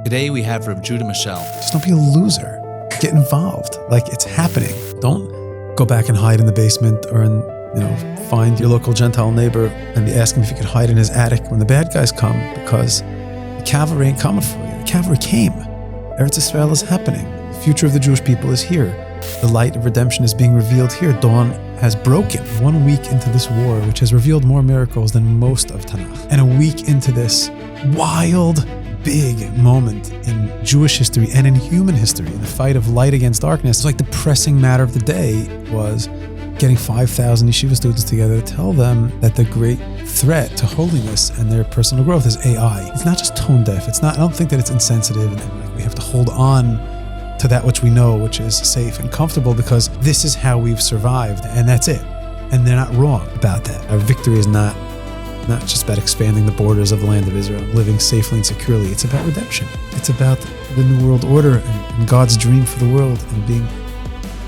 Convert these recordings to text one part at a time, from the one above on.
Today we have Rav Judah Mischel. Just don't be a loser. Get involved. Like, it's happening. Don't go back and hide in the basement or find your local Gentile neighbor and ask him if you could hide in his attic when the bad guys come, because the cavalry ain't coming for you. The cavalry came. Eretz Israel is happening. The future of the Jewish people is here. The light of redemption is being revealed here. Dawn has broken 1 week into this war, which has revealed more miracles than most of Tanakh. And a week into this wild, big moment in Jewish history and in human history, in the fight of light against darkness. It's like the pressing matter of the day was getting 5,000 yeshiva students together to tell them that the great threat to holiness and their personal growth is AI. It's not just tone deaf. I don't think that it's insensitive and we have to hold on to that which we know, which is safe and comfortable, because this is how we've survived, and that's it. And they're not wrong about that. Our victory is not just about expanding the borders of the land of Israel, living safely and securely. It's about redemption. It's about the New World Order and God's dream for the world, and being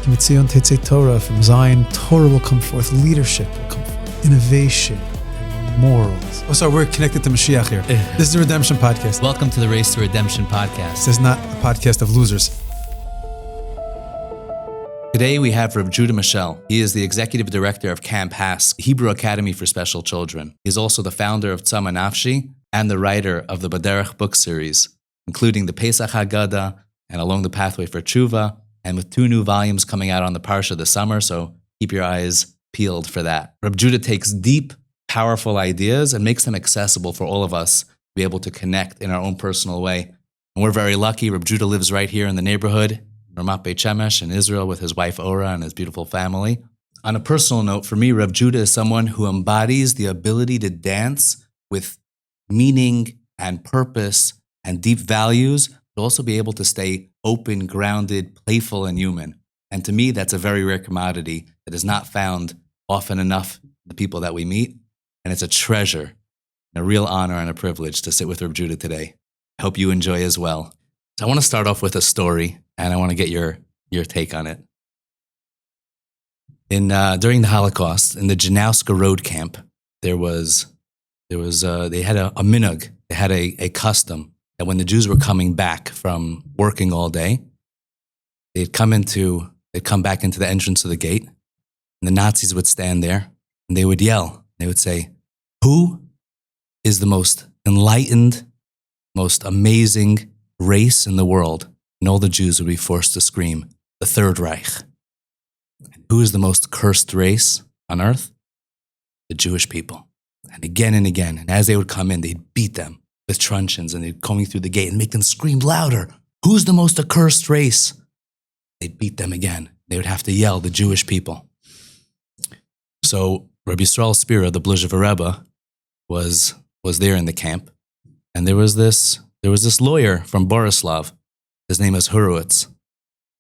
Kimitzion Tetzei Torah, from Zion, Torah will come forth, leadership will come forth, innovation, and morals. Oh, sorry, we're connected to Mashiach here. This is the Redemption Podcast. Welcome to the Race to Redemption podcast. This is not a podcast of losers. Today we have Rav Judah Mischel. He is the executive director of Camp HASC, Hebrew Academy for Special Children. He is also the founder of Tzama Nafshi and the writer of the Baderech book series, including the Pesach Haggadah and Along the Pathway for Tshuva, and with 2 new volumes coming out on the Parsha this summer, so keep your eyes peeled for that. Rav Judah takes deep, powerful ideas and makes them accessible for all of us to be able to connect in our own personal way. And we're very lucky. Rav Judah lives right here in the neighborhood, Ramat Beit Shemesh in Israel, with his wife Ora and his beautiful family. On a personal note, for me, Rav Judah is someone who embodies the ability to dance with meaning and purpose and deep values, but also be able to stay open, grounded, playful, and human. And to me, that's a very rare commodity that is not found often enough in the people that we meet. And it's a treasure, and a real honor and a privilege to sit with Rav Judah today. I hope you enjoy as well. So I want to start off with a story, and I want to get your take on it. During the Holocaust, in the Janowska Road camp, they had a minhag. They had a custom that when the Jews were coming back from working all day, they'd come back into the entrance of the gate, and the Nazis would stand there, and they would yell. They would say, "Who is the most enlightened, most amazing race in the world?" And all the Jews would be forced to scream, "The Third Reich." Who is the most cursed race on earth? The Jewish people. And again, and as they would come in, they'd beat them with truncheons, and they'd coming through the gate and make them scream louder. Who's the most accursed race? They'd beat them again. They would have to yell, the Jewish people. So Rabbi Yisrael Spira, the Bluzhever Rebbe, was there in the camp, and there was this lawyer from Borislav. His name is Horowitz.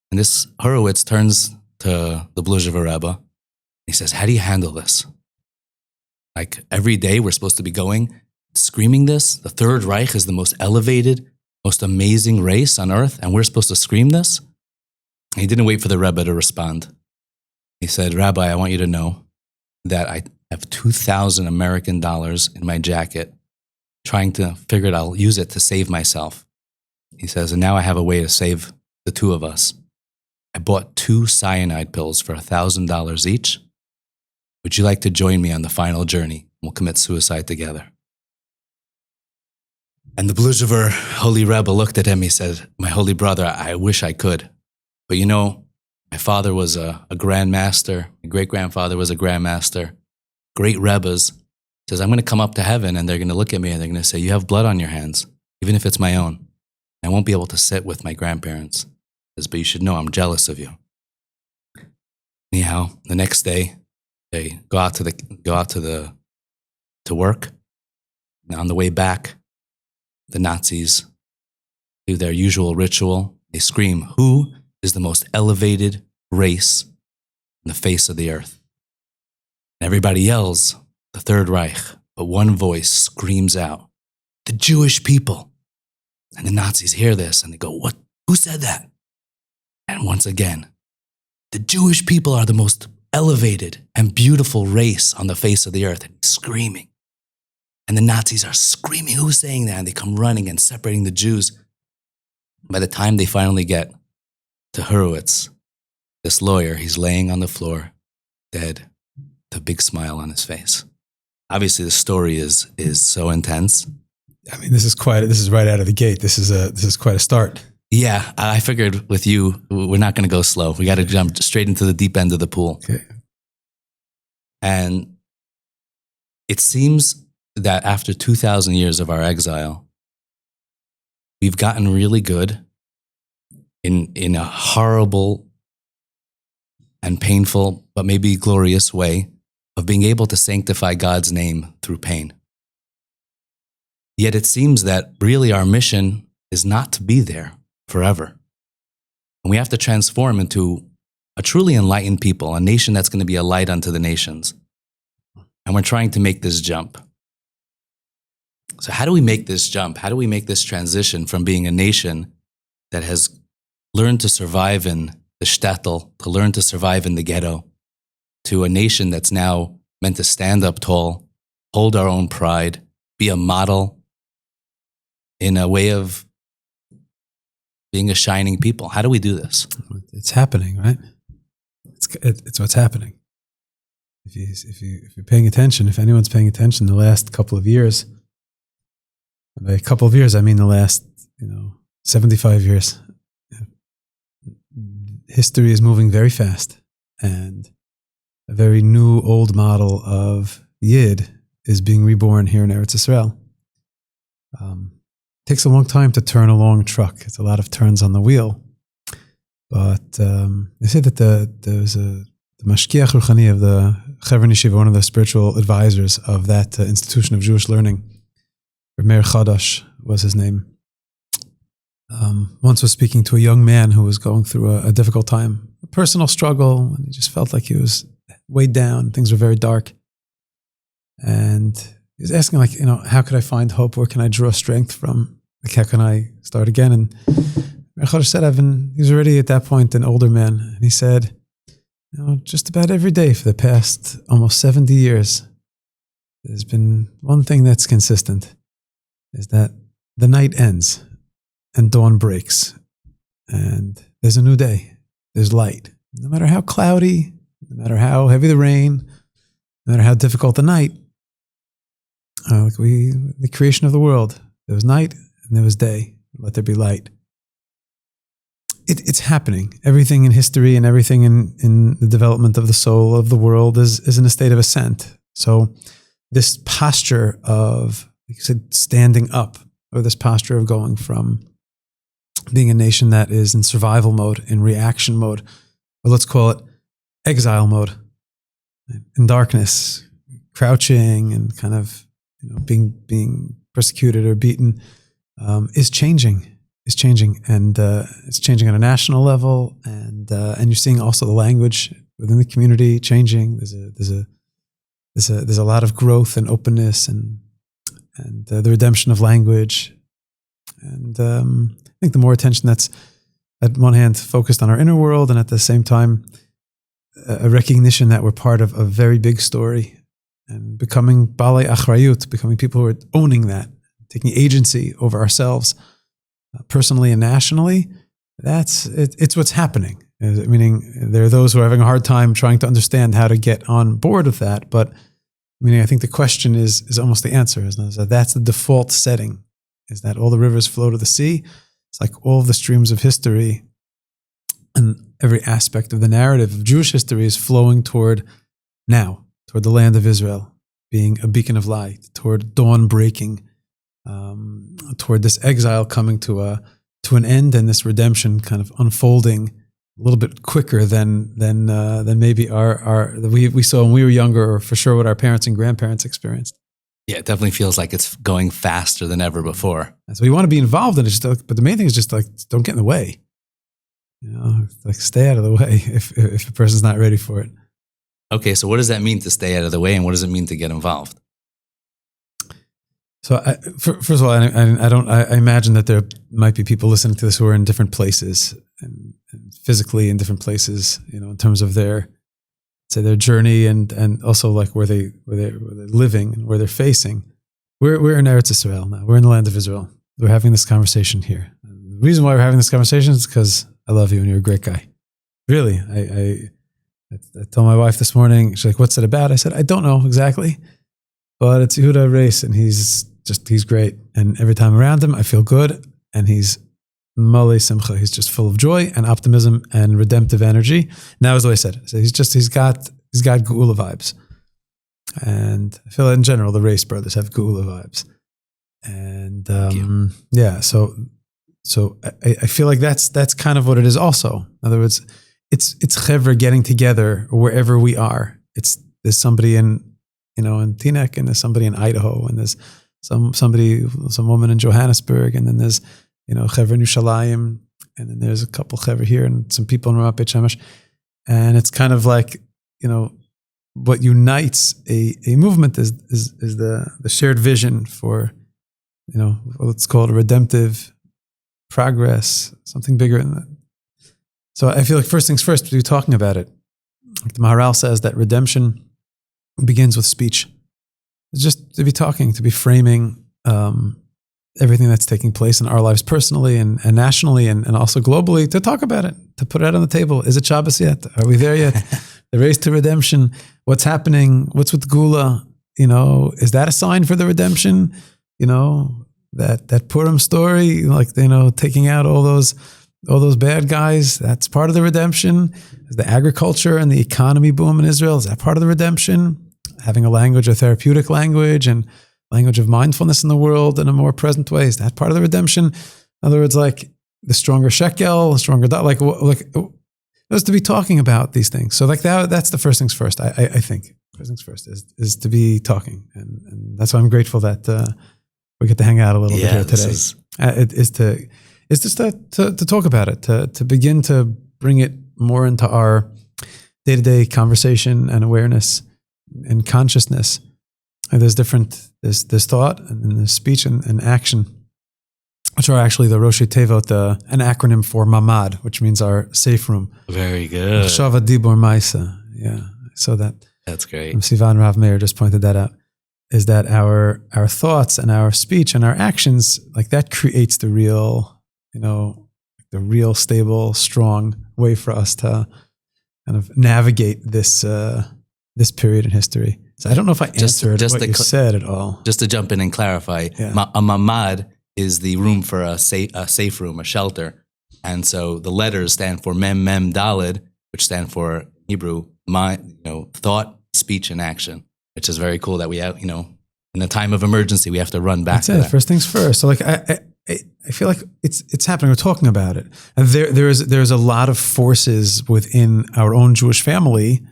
And this Horowitz turns to the Bluzhever Rebbe. He says, "How do you handle this? Like, every day we're supposed to be going, screaming this? The Third Reich is the most elevated, most amazing race on earth, and we're supposed to scream this?" And he didn't wait for the Rebbe to respond. He said, "Rabbi, I want you to know that I have 2,000 American dollars in my jacket, trying to figure it out. I'll use it to save myself." He says, "And now I have a way to save the 2 of us. I bought 2 cyanide pills for $1,000 each. Would you like to join me on the final journey? We'll commit suicide together." And the Bluzhever Holy Rebbe looked at him. He said, "My holy brother, I wish I could. But my father was a Grand Master. My great-grandfather was a Grand Master. Great Rebbes." He says, "I'm going to come up to heaven, and they're going to look at me, and they're going to say, 'You have blood on your hands, even if it's my own. I won't be able to sit with my grandparents.' He says, 'But you should know I'm jealous of you.'" Anyhow, the next day, they go out to work. And on the way back, the Nazis do their usual ritual. They scream, "Who is the most elevated race on the face of the earth?" And everybody yells, "The Third Reich." But one voice screams out, "The Jewish people." And the Nazis hear this and they go, "What? Who said that?" And once again, "The Jewish people are the most elevated and beautiful race on the face of the earth." And he's screaming. And the Nazis are screaming, "Who's saying that?" And they come running and separating the Jews. By the time they finally get to Hurwitz, this lawyer, he's laying on the floor, dead, with a big smile on his face. Obviously, the story is so intense. I mean, this is right out of the gate. This is quite a start. Yeah, I figured with you, we're not going to go slow. We got to jump straight into the deep end of the pool. Okay. And it seems that after 2,000 years of our exile, we've gotten really good in a horrible and painful, but maybe glorious way of being able to sanctify God's name through pain. Yet it seems that really our mission is not to be there forever. And we have to transform into a truly enlightened people, a nation that's going to be a light unto the nations. And we're trying to make this jump. So how do we make this jump? How do we make this transition from being a nation that has learned to survive in the shtetl, to learn to survive in the ghetto, to a nation that's now meant to stand up tall, hold our own pride, be a model in a way of being a shining people? How do we do this? It's happening, right? It's what's happening. If you're paying attention, if anyone's paying attention, the last couple of years, by a couple of years I mean the last 75 years, history is moving very fast, and a very new old model of Yid is being reborn here in Eretz Yisrael. It takes a long time to turn a long truck. It's a lot of turns on the wheel. But they say that there's the Mashkiach Ruchani of the Chevron Yeshiva, one of the spiritual advisors of that institution of Jewish learning, Meir Chadash was his name, once was speaking to a young man who was going through a difficult time, a personal struggle, and he just felt like he was weighed down. Things were very dark. And he was asking, how could I find hope? Where can I draw strength from? How can I start again? And Meir Chadash said, he was already at that point an older man. And he said, just about every day for the past almost 70 years, there's been one thing that's consistent, is that the night ends and dawn breaks, and there's a new day. There's light. No matter how cloudy, no matter how heavy the rain, no matter how difficult the night, the creation of the world, there was night and there was day. Let there be light. It's happening. Everything in history and everything in the development of the soul of the world is in a state of ascent. So this posture of, like you said, standing up, or this posture of going from being a nation that is in survival mode, in reaction mode, or let's call it exile mode, in darkness, crouching and kind of being persecuted or beaten, is changing. Is changing, and it's changing on a national level, and you're seeing also the language within the community changing. There's a lot of growth and openness, and the redemption of language, and I think the more attention that's at one hand focused on our inner world, and at the same time a recognition that we're part of a very big story, and becoming balei achrayut, becoming people who are owning that, taking agency over ourselves. Personally and nationally, it's what's happening. Meaning, there are those who are having a hard time trying to understand how to get on board with that. But meaning, I think the question is almost the answer. Is that that's the default setting? Is that all the rivers flow to the sea? It's like all the streams of history and every aspect of the narrative of Jewish history is flowing toward now, toward the land of Israel, being a beacon of light, toward dawn breaking. Toward this exile coming to an end, and this redemption kind of unfolding a little bit quicker than maybe we saw when we were younger, or for sure what our parents and grandparents experienced. Yeah, it definitely feels like it's going faster than ever before. And so we want to be involved in it, but the main thing is just don't get in the way. Stay out of the way if a person's not ready for it. Okay, so what does that mean to stay out of the way, and what does it mean to get involved? So, first of all, I imagine that there might be people listening to this who are in different places and physically in different places, in terms of their journey and also like where they're living and where they're facing. We're in Eretz Yisrael now. We're in the land of Israel. We're having this conversation here. reason why we're having this conversation is because I love you and you're a great guy. Really. I told my wife this morning, she's like, what's it about? I said, I don't know exactly, but it's Yehuda Raice, and he's great. And every time around him, I feel good. And he's Malei Simcha. He's just full of joy and optimism and redemptive energy. And that was what I said. So he's got Geula vibes. And I feel that in general, the Raice brothers have Geula vibes. And yeah, so I feel like that's kind of what it is also. In other words, it's chevra getting together wherever we are. There's somebody in Teaneck, and there's somebody in Idaho, and there's some woman in Johannesburg, and then there's chevra in Yerushalayim, and then there's a couple chevra here, and some people in Ramat Beit Shemesh, and it's kind of like what unites a movement is the shared vision for let's call it a redemptive progress, something bigger than that. So I feel like first things first, to be talking about it. Like the Maharal says that redemption begins with speech. It's just to be talking, to be framing everything that's taking place in our lives personally and nationally and also globally, to talk about it, to put it out on the table. Is it Shabbos yet? Are we there yet? The race to redemption. What's happening? What's with Geula? Is that a sign for the redemption? That Purim story, like, taking out all those bad guys, that's part of the redemption. The agriculture and the economy boom in Israel, is that part of the redemption? Having a therapeutic language and language of mindfulness in the world in a more present way, is that part of the redemption? In other words, like the stronger shekel, stronger dollar, like just to be talking about these things. So like that's the first things first. I think first things first is to be talking, and that's why I'm grateful that we get to hang out a little bit here today. It's just to talk about it, to begin to bring it more into our day-to-day conversation and awareness and consciousness. And there's thought and then there's speech and action, which are actually the Roshi Tevot, an acronym for Mamad, which means our safe room. Very good. Shava Dibur Maisa. Yeah. So that's great. Sivan Rav Meir just pointed that out. Is that our thoughts and our speech and our actions, like that creates the real stable, strong way for us to kind of navigate this period in history. So I don't know if I answered what you said at all. Just to jump in and clarify, a mamad is the room for a safe room, a shelter. And so the letters stand for mem, daled, which stand for Hebrew, thought, speech, and action, which is very cool that we have, in a time of emergency, we have to run back to that. First things first. So like, I feel like it's happening. We're talking about it. And there's a lot of forces within our own Jewish family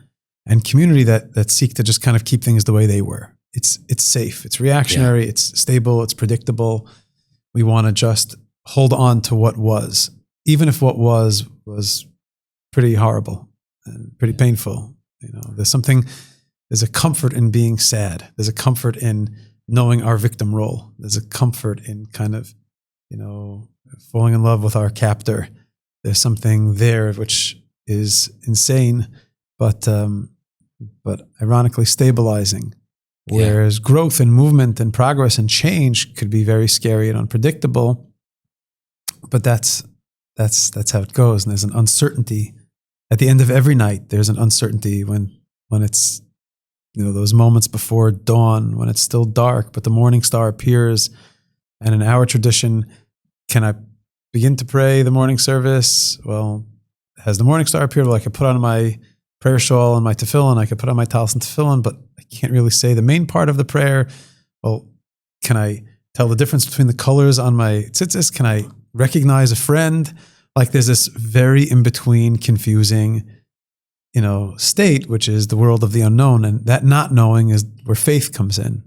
and community that seek to just kind of keep things the way they were. It's safe. It's reactionary. Yeah. It's stable. It's predictable. We want to just hold on to what was, even if what was pretty horrible and pretty painful. There's a comfort in being sad. There's a comfort in knowing our victim role. There's a comfort in kind of, falling in love with our captor. There's something there which is insane, but ironically stabilizing. Whereas growth and movement and progress and change could be very scary and unpredictable. But that's how it goes. And there's an uncertainty at the end of every night. There's an uncertainty when it's those moments before dawn, when it's still dark, but the morning star appears. And in our tradition, can I begin to pray the morning service? Well, has the morning star appeared? Well, I could put on my prayer shawl and my tefillin. I could put on my talis and tefillin, but I can't really say the main part of the prayer. Well, can I tell the difference between the colors on my tzitzis? Can I recognize a friend? Like there's this very in-between confusing, state, which is the world of the unknown. And that not knowing is where faith comes in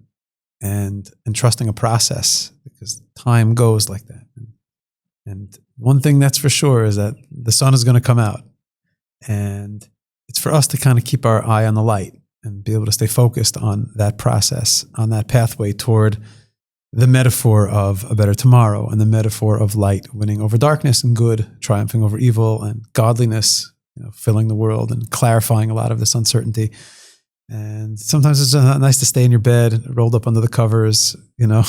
and trusting a process, because time goes like that. And one thing that's for sure is that the sun is going to come out. And it's for us to kind of keep our eye on the light and be able to stay focused on that process, on that pathway toward the metaphor of a better tomorrow and the metaphor of light winning over darkness and good triumphing over evil and godliness, filling the world and clarifying a lot of this uncertainty. And sometimes it's nice to stay in your bed, rolled up under the covers, Yeah.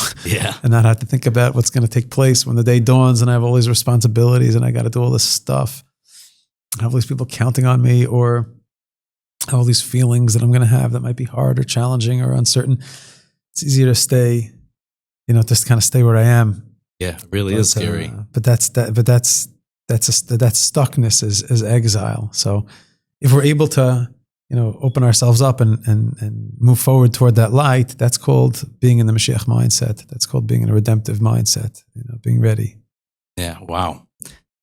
and not have to think about what's going to take place when the day dawns and I have all these responsibilities and I got to do all this stuff. I have all these people counting on me, or all these feelings that I'm going to have that might be hard or challenging or uncertain. It's easier to stay, just kind of stay where I am. Yeah, it really is scary. But that's stuckness is exile. So if we're able to, open ourselves up and move forward toward that light, that's called being in the Mashiach mindset. That's called being in a redemptive mindset, being ready. Yeah, wow.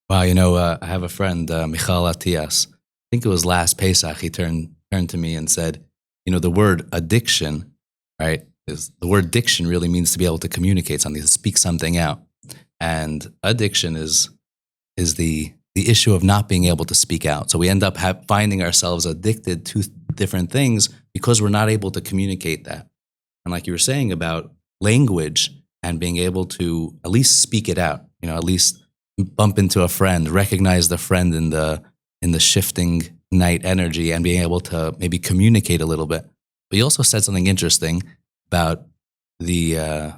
Wow, I have a friend, Michal Atias. I think it was last Pesach, he turned to me and said, the word addiction, right, the word diction really means to be able to communicate something, to speak something out. And addiction is the issue of not being able to speak out. So we end up finding ourselves addicted to different things because we're not able to communicate that. And like you were saying about language and being able to at least speak it out, at least bump into a friend, recognize the friend in the shifting night energy and being able to maybe communicate a little bit. But you also said something interesting about the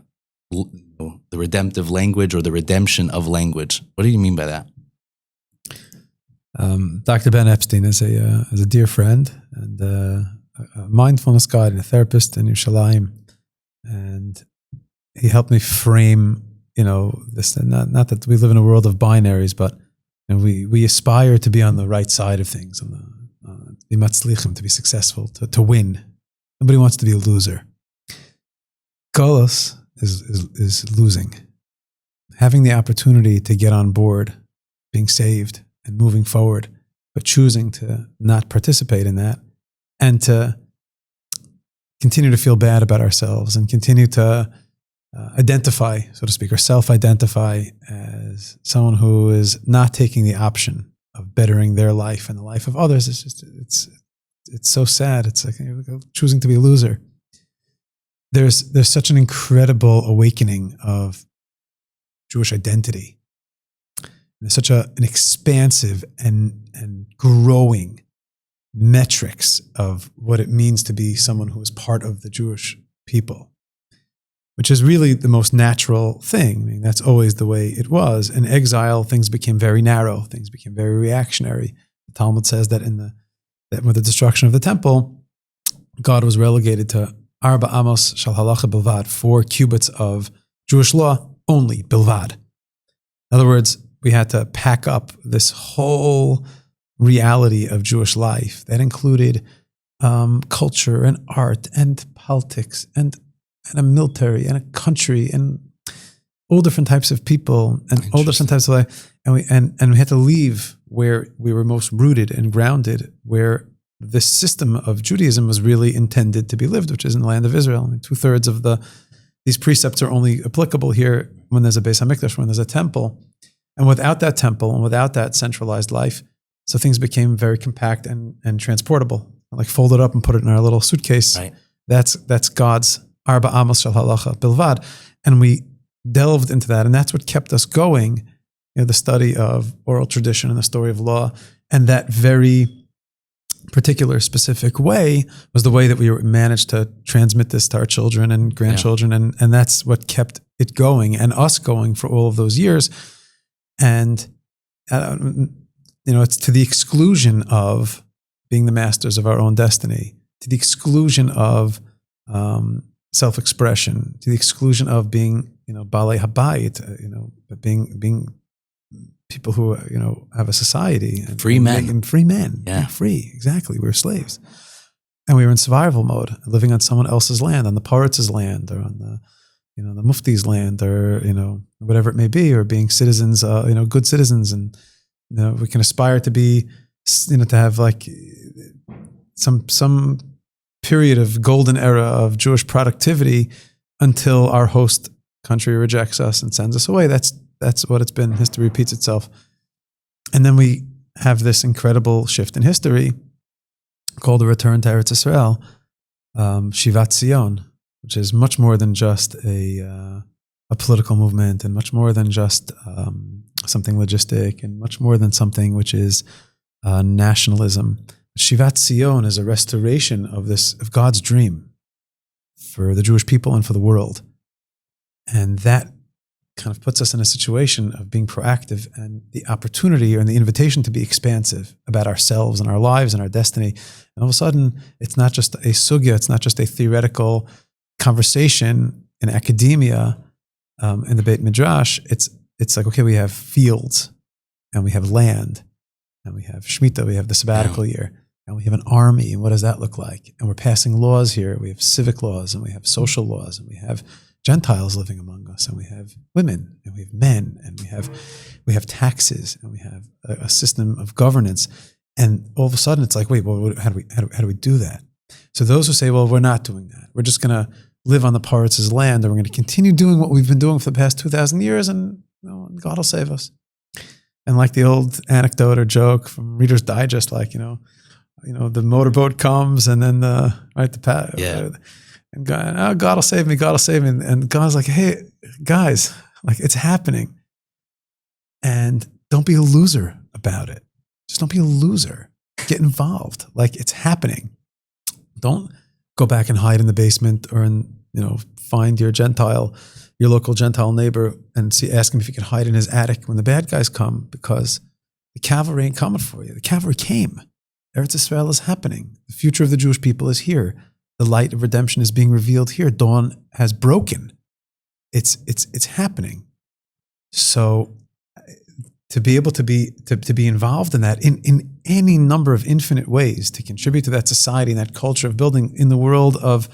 redemptive language or the redemption of language. What do you mean by that? Dr. Ben Epstein is a dear friend and a mindfulness guide and a therapist in Yerushalayim, and he helped me frame, this. Not that we live in a world of binaries, but we aspire to be on the right side of things, to be matzlichim, to be successful, to win. Nobody wants to be a loser. Golos is losing. Having the opportunity to get on board, being saved, and moving forward, but choosing to not participate in that and to continue to feel bad about ourselves and continue to identify, so to speak, or self-identify as someone who is not taking the option of bettering their life and the life of others. It's so sad. It's like choosing to be a loser. There's such an incredible awakening of Jewish identity. There's such an expansive and growing metrics of what it means to be someone who is part of the Jewish people, which is really the most natural thing. I mean, that's always the way it was. In exile, things became very narrow. Things became very reactionary. The Talmud says that that with the destruction of the temple, God was relegated to Arba Amos Shal Halacha Bilvad, 4 cubits of Jewish law only, Bilvad. In other words, we had to pack up this whole reality of Jewish life that included culture and art and politics and a military and a country and all different types of people and all different types of life. And we had to leave where we were most rooted and grounded, where this system of Judaism was really intended to be lived, which is in the land of Israel. I mean, 2/3 of these precepts are only applicable here when there's a Beis HaMikdash, when there's a temple. And without that temple and without that centralized life, so things became very compact and transportable. Like fold it up and put it in our little suitcase. Right. That's God's Arba Amos Shel Halacha Bilvad. And we delved into that. And that's what kept us going, the study of oral tradition and the story of law. And that very particular specific way was the way that we managed to transmit this to our children and grandchildren. Yeah. And that's what kept it going and us going for all of those years. And, it's to the exclusion of being the masters of our own destiny, to the exclusion of self-expression, to the exclusion of being, balei habayit, being people who, have a society. And, free men. Free men. Yeah. Free, exactly. We were slaves. And we were in survival mode, living on someone else's land, on the Poritz's land, or on the the Mufti's land, or, whatever it may be, or being citizens, good citizens. And, we can aspire to be, to have like some period of golden era of Jewish productivity until our host country rejects us and sends us away. That's what it's been. History repeats itself. And then we have this incredible shift in history called the return to Eretz Yisrael, Shivat Zion, which is much more than just a political movement, and much more than just something logistic, and much more than something which is nationalism, Shivat Zion is a restoration of God's dream for the Jewish people and for the world. And that kind of puts us in a situation of being proactive and the opportunity and the invitation to be expansive about ourselves and our lives and our destiny. And all of a sudden, it's not just a sugya, it's not just a theoretical conversation in academia, in the Beit Midrash. It's like, okay, we have fields and we have land and we have Shemitah, we have the sabbatical year, and we have an army. And what does that look like? And we're passing laws here. We have civic laws and we have social laws and we have Gentiles living among us, and we have women, and we have men, and we have taxes, and we have a system of governance. And all of a sudden, it's like, wait, well, how do we do that? So those who say, well, we're not doing that. We're just going to live on the Paritz's land, and we're going to continue doing what we've been doing for the past 2,000 years, and God will save us. And like the old anecdote or joke from Reader's Digest, like the motorboat comes, and then and God will save me, God will save me. And God's like, hey, guys, like, it's happening. And don't be a loser about it. Just don't be a loser. Get involved. Like, it's happening. Don't go back and hide in the basement or find your local Gentile neighbor and ask him if you can hide in his attic when the bad guys come, because the cavalry ain't coming for you. The cavalry came. Eretz Israel is happening. The future of the Jewish people is here. The light of redemption is being revealed here. Dawn has broken. It's happening. So to be able to be involved in that in any number of infinite ways, to contribute to that society and that culture of building in the world of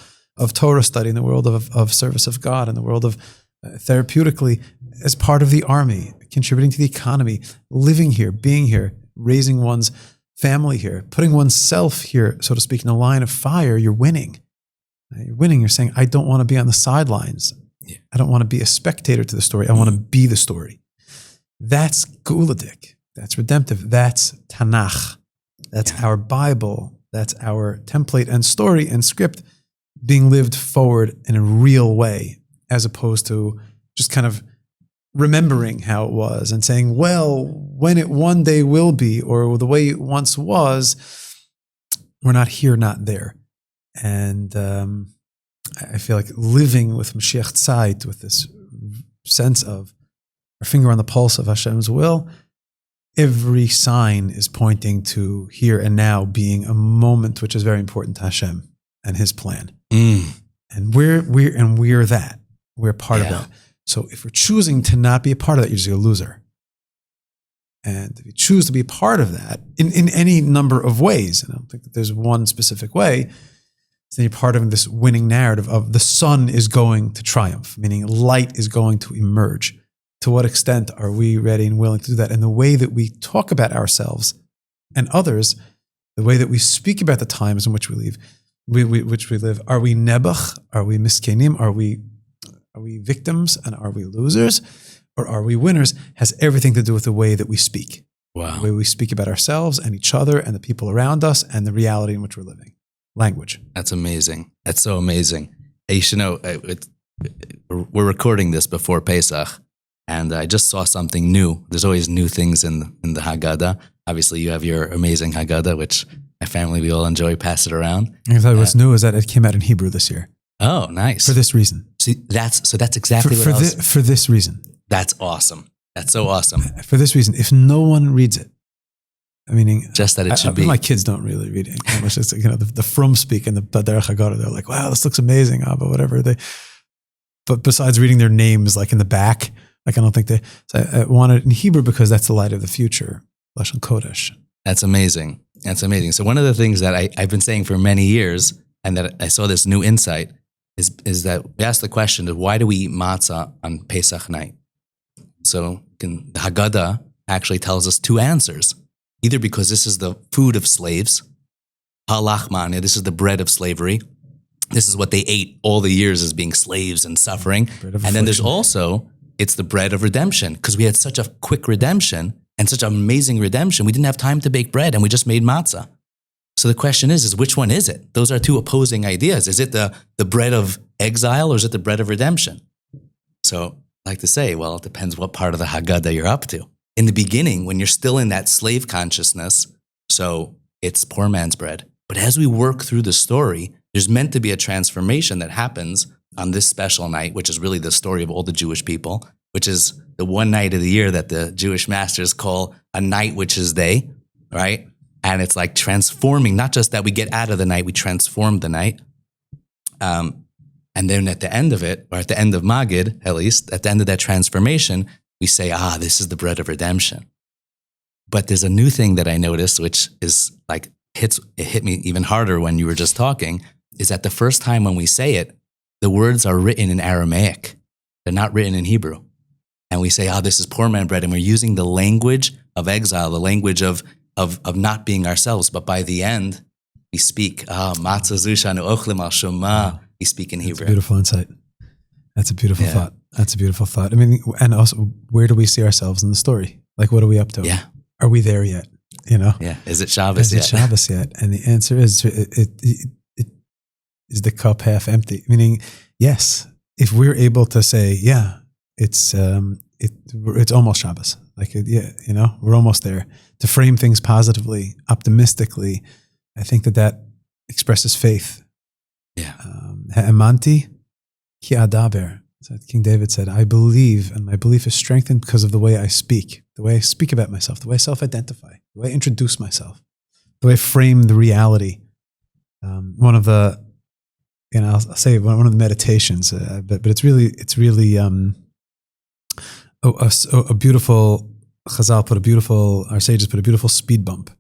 Torah study, in the world of service of God, in the world of therapeutically, as part of the army, contributing to the economy, living here, being here, raising one's family here, putting oneself here, so to speak, in the line of fire, you're winning. You're winning. You're saying, I don't want to be on the sidelines. Yeah. I don't want to be a spectator to the story. I want to be the story. That's Geuladik. That's redemptive. That's Tanakh. That's our Bible. That's our template and story and script being lived forward in a real way, as opposed to just kind of remembering how it was and saying, well, when it one day will be, or the way it once was, we're not here, not there. And I feel like living with Mashiach Tzeit, with this sense of our finger on the pulse of Hashem's will, every sign is pointing to here and now being a moment which is very important to Hashem and His plan. And we're that. We're part of that. So if we're choosing to not be a part of that, you're just a loser. And if you choose to be a part of that in any number of ways, and I don't think that there's one specific way, then you're part of this winning narrative of the sun is going to triumph, meaning light is going to emerge. To what extent are we ready and willing to do that? And the way that we talk about ourselves and others, the way that we speak about the times in which we live, are we nebuch? Are we miskenim? Are we victims and are we losers, or are we winners? Has everything to do with the way that we speak. Wow. The way we speak about ourselves and each other and the people around us and the reality in which we're living. Language. That's amazing. That's so amazing. Hey, we're recording this before Pesach, and I just saw something new. There's always new things in the Haggadah. Obviously, you have your amazing Haggadah, which my family, we all enjoy, pass it around. I thought what's new is that it came out in Hebrew this year. Oh, nice. For this reason. See, that's exactly what I was... For this reason. That's awesome. That's so awesome. For this reason. If no one reads it, meaning... Just that it should be. My kids don't really read it. It's just, the frum speak and the Derech Haggadah, they're like, wow, this looks amazing, Abba, whatever. But besides reading their names like in the back, like I don't think they... So I want it in Hebrew because that's the light of the future. Lashon Kodesh. That's amazing. That's amazing. So one of the things that I've been saying for many years, and that I saw this new insight, is that we ask the question of why do we eat matzah on Pesach night? So the Haggadah actually tells us two answers. Either because this is the food of slaves, halachman, this is the bread of slavery. This is what they ate all the years as being slaves and suffering. And then there's also, it's the bread of redemption, because we had such a quick redemption and such amazing redemption. We didn't have time to bake bread and we just made matzah. So the question is which one is it? Those are two opposing ideas. Is it the bread of exile or is it the bread of redemption? So I like to say, well, it depends what part of the Haggadah you're up to. In the beginning, when you're still in that slave consciousness, so it's poor man's bread. But as we work through the story, there's meant to be a transformation that happens on this special night, which is really the story of all the Jewish people, which is the one night of the year that the Jewish masters call a night which is they, right? And it's like transforming, not just that we get out of the night, we transform the night. And then at the end of it, or at the end of Magid, at least, at the end of that transformation, we say, this is the bread of redemption. But there's a new thing that I noticed, which is like, it hit me even harder when you were just talking, is that the first time when we say it, the words are written in Aramaic. They're not written in Hebrew. And we say, this is poor man bread. And we're using the language of exile, the language of not being ourselves. But by the end, we speak, matzah zusha anu ochlim al shoma. We speak in Hebrew. That's a beautiful insight. That's a beautiful thought. That's a beautiful thought. I mean, and also, where do we see ourselves in the story? Like, what are we up to? Yeah. Are we there yet? You know? Yeah. Is it Shabbos yet? Is it Shabbos yet? And the answer is, is the cup half empty? Meaning, yes, if we're able to say, it's almost Shabbos. Like, we're almost there. To frame things positively, optimistically, I think that expresses faith. Yeah. Ha'emanti ki adaber. So King David said, I believe, and my belief is strengthened because of the way I speak about myself, the way I self-identify, the way I introduce myself, the way I frame the reality. One of the, I'll say one of the meditations, but it's really a beautiful, our sages put a beautiful speed bump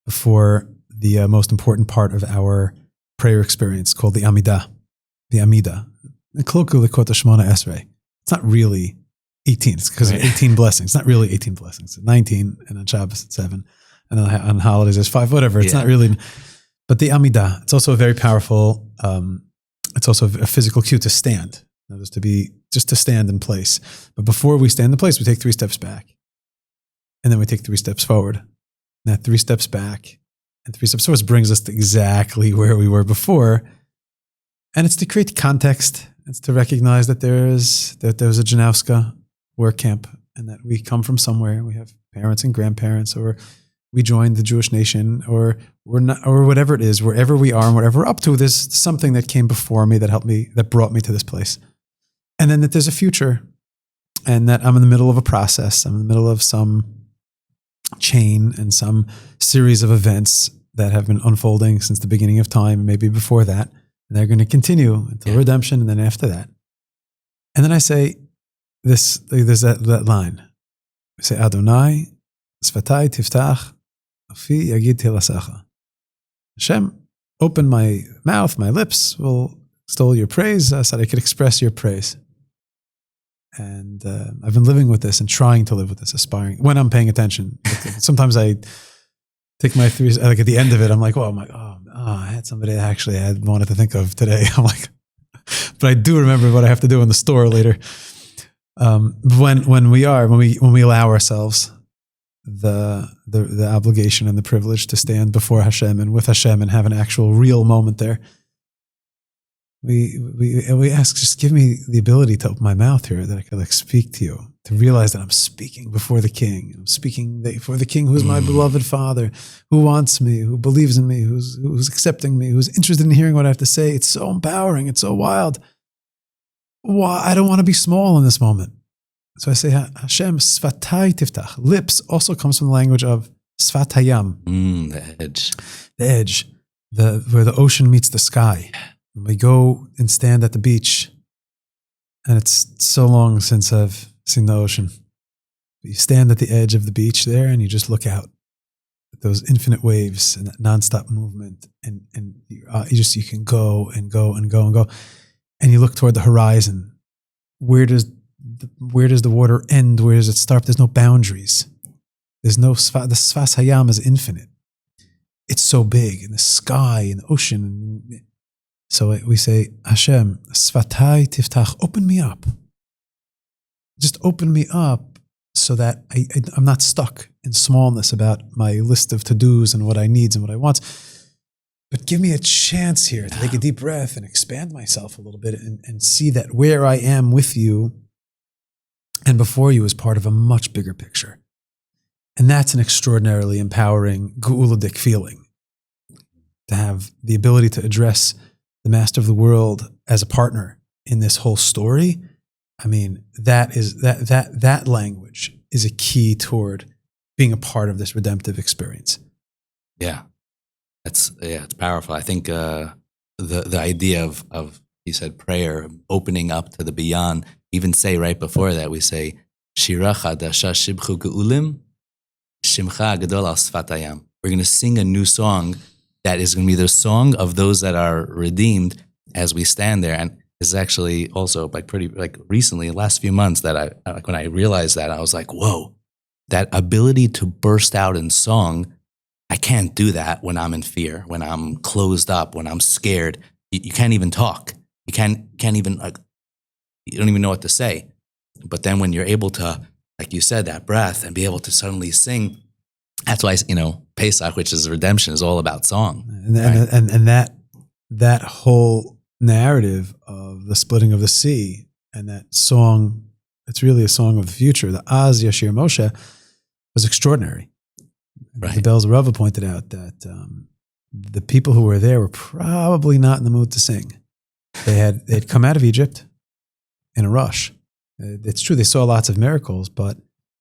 before the most important part of our prayer experience, called the Amidah. The Amidah. Colloquially called the Shemona Esrei. It's not really 18. It's because of 18 blessings. It's not really 18 blessings. It's 19, and on Shabbos it's 7, and on holidays it's 5. Whatever. It's not really. But the Amidah. It's also a very powerful. It's also a physical cue to stand. Just to stand in place. But before we stand in place, we take 3 steps back, and then we take 3 steps forward. And that 3 steps back and 3 steps forward brings us to exactly where we were before. And it's to create context. It's to recognize that there was a Janowska work camp, and that we come from somewhere. We have parents and grandparents, or we joined the Jewish nation, or we're not, or whatever it is, wherever we are and whatever we're up to, there's something that came before me that helped me, that brought me to this place. And then that there's a future, and that I'm in the middle of a process. I'm in the middle of some chain and some series of events that have been unfolding since the beginning of time, maybe before that. And they're going to continue until redemption, and then after that. And then I say there's that line. We say, Adonai, Svatai tiftach, Afi yagid tilasacha. Hashem, open my mouth, my lips will extol your praise, so that I could express your praise. And I've been living with this and trying to live with this, aspiring, when I'm paying attention. Sometimes I take my 3, like at the end of it, I'm like, I had somebody that actually I wanted to think of today. I'm like, but I do remember what I have to do in the store later. When we allow ourselves the obligation and the privilege to stand before Hashem and with Hashem and have an actual real moment there, we ask, just give me the ability to open my mouth here, that I could speak to you, to realize that I'm speaking before the King. I'm speaking before the King, who's my beloved Father, who wants me, who believes in me, who's accepting me, who's interested in hearing what I have to say. It's so empowering. It's so wild. I don't want to be small in this moment. So I say, Hashem, Svatai tiftach. Lips also comes from the language of Sfat Hayam. The edge. The edge. Where the ocean meets the sky. When we go and stand at the beach, and it's so long since I've seen the ocean. You stand at the edge of the beach there, and you just look out at those infinite waves and that nonstop movement, and you can go and go and go and go, and you look toward the horizon. Where does the water end? Where does it start? There's no boundaries. There's no the Sfas Hayam is infinite. It's so big in the sky and the ocean. So we say, Hashem, Svatai tiftach, open me up. Just open me up so that I'm not stuck in smallness about my list of to-dos and what I need and what I want. But give me a chance here to take a deep breath and expand myself a little bit and see that where I am with you and before you is part of a much bigger picture. And that's an extraordinarily empowering geuladik feeling. to have the ability to address the master of the world as a partner in this whole story. I mean, that language is a key toward being a part of this redemptive experience. Yeah. It's powerful. I think the idea of you said prayer, opening up to the beyond, even say right before that, we say, Shira chadasha shibchu ge'ulim, shimcha gadol al sfat hayam. We're going to sing a new song that is going to be the song of those that are redeemed as we stand there. And it's actually also recently, the last few months that when I realized that, I was like, whoa, that ability to burst out in song, I can't do that when I'm in fear, when I'm closed up, when I'm scared. You can't even talk. You can't even, you don't even know what to say. But then when you're able to, like you said, that breath and be able to suddenly sing, that's why, Pesach, which is redemption, is all about song. And that whole narrative of the splitting of the sea and that song, it's really a song of the future. The Az Yashir Moshe was extraordinary. Right. The Bells of Rava pointed out that the people who were there were probably not in the mood to sing. They'd come out of Egypt in a rush. It's true, they saw lots of miracles, but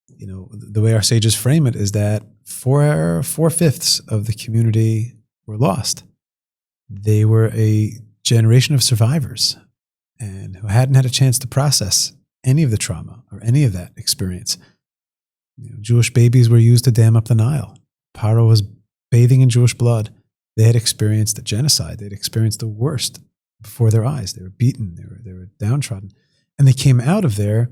the way our sages frame it is that 4/5 of the community were lost. They were a generation of survivors and who hadn't had a chance to process any of the trauma or any of that experience. Jewish babies were used to dam up the Nile. Paro was bathing in Jewish blood. They had experienced a genocide. They'd experienced the worst before their eyes. They were beaten. They were downtrodden. And they came out of there.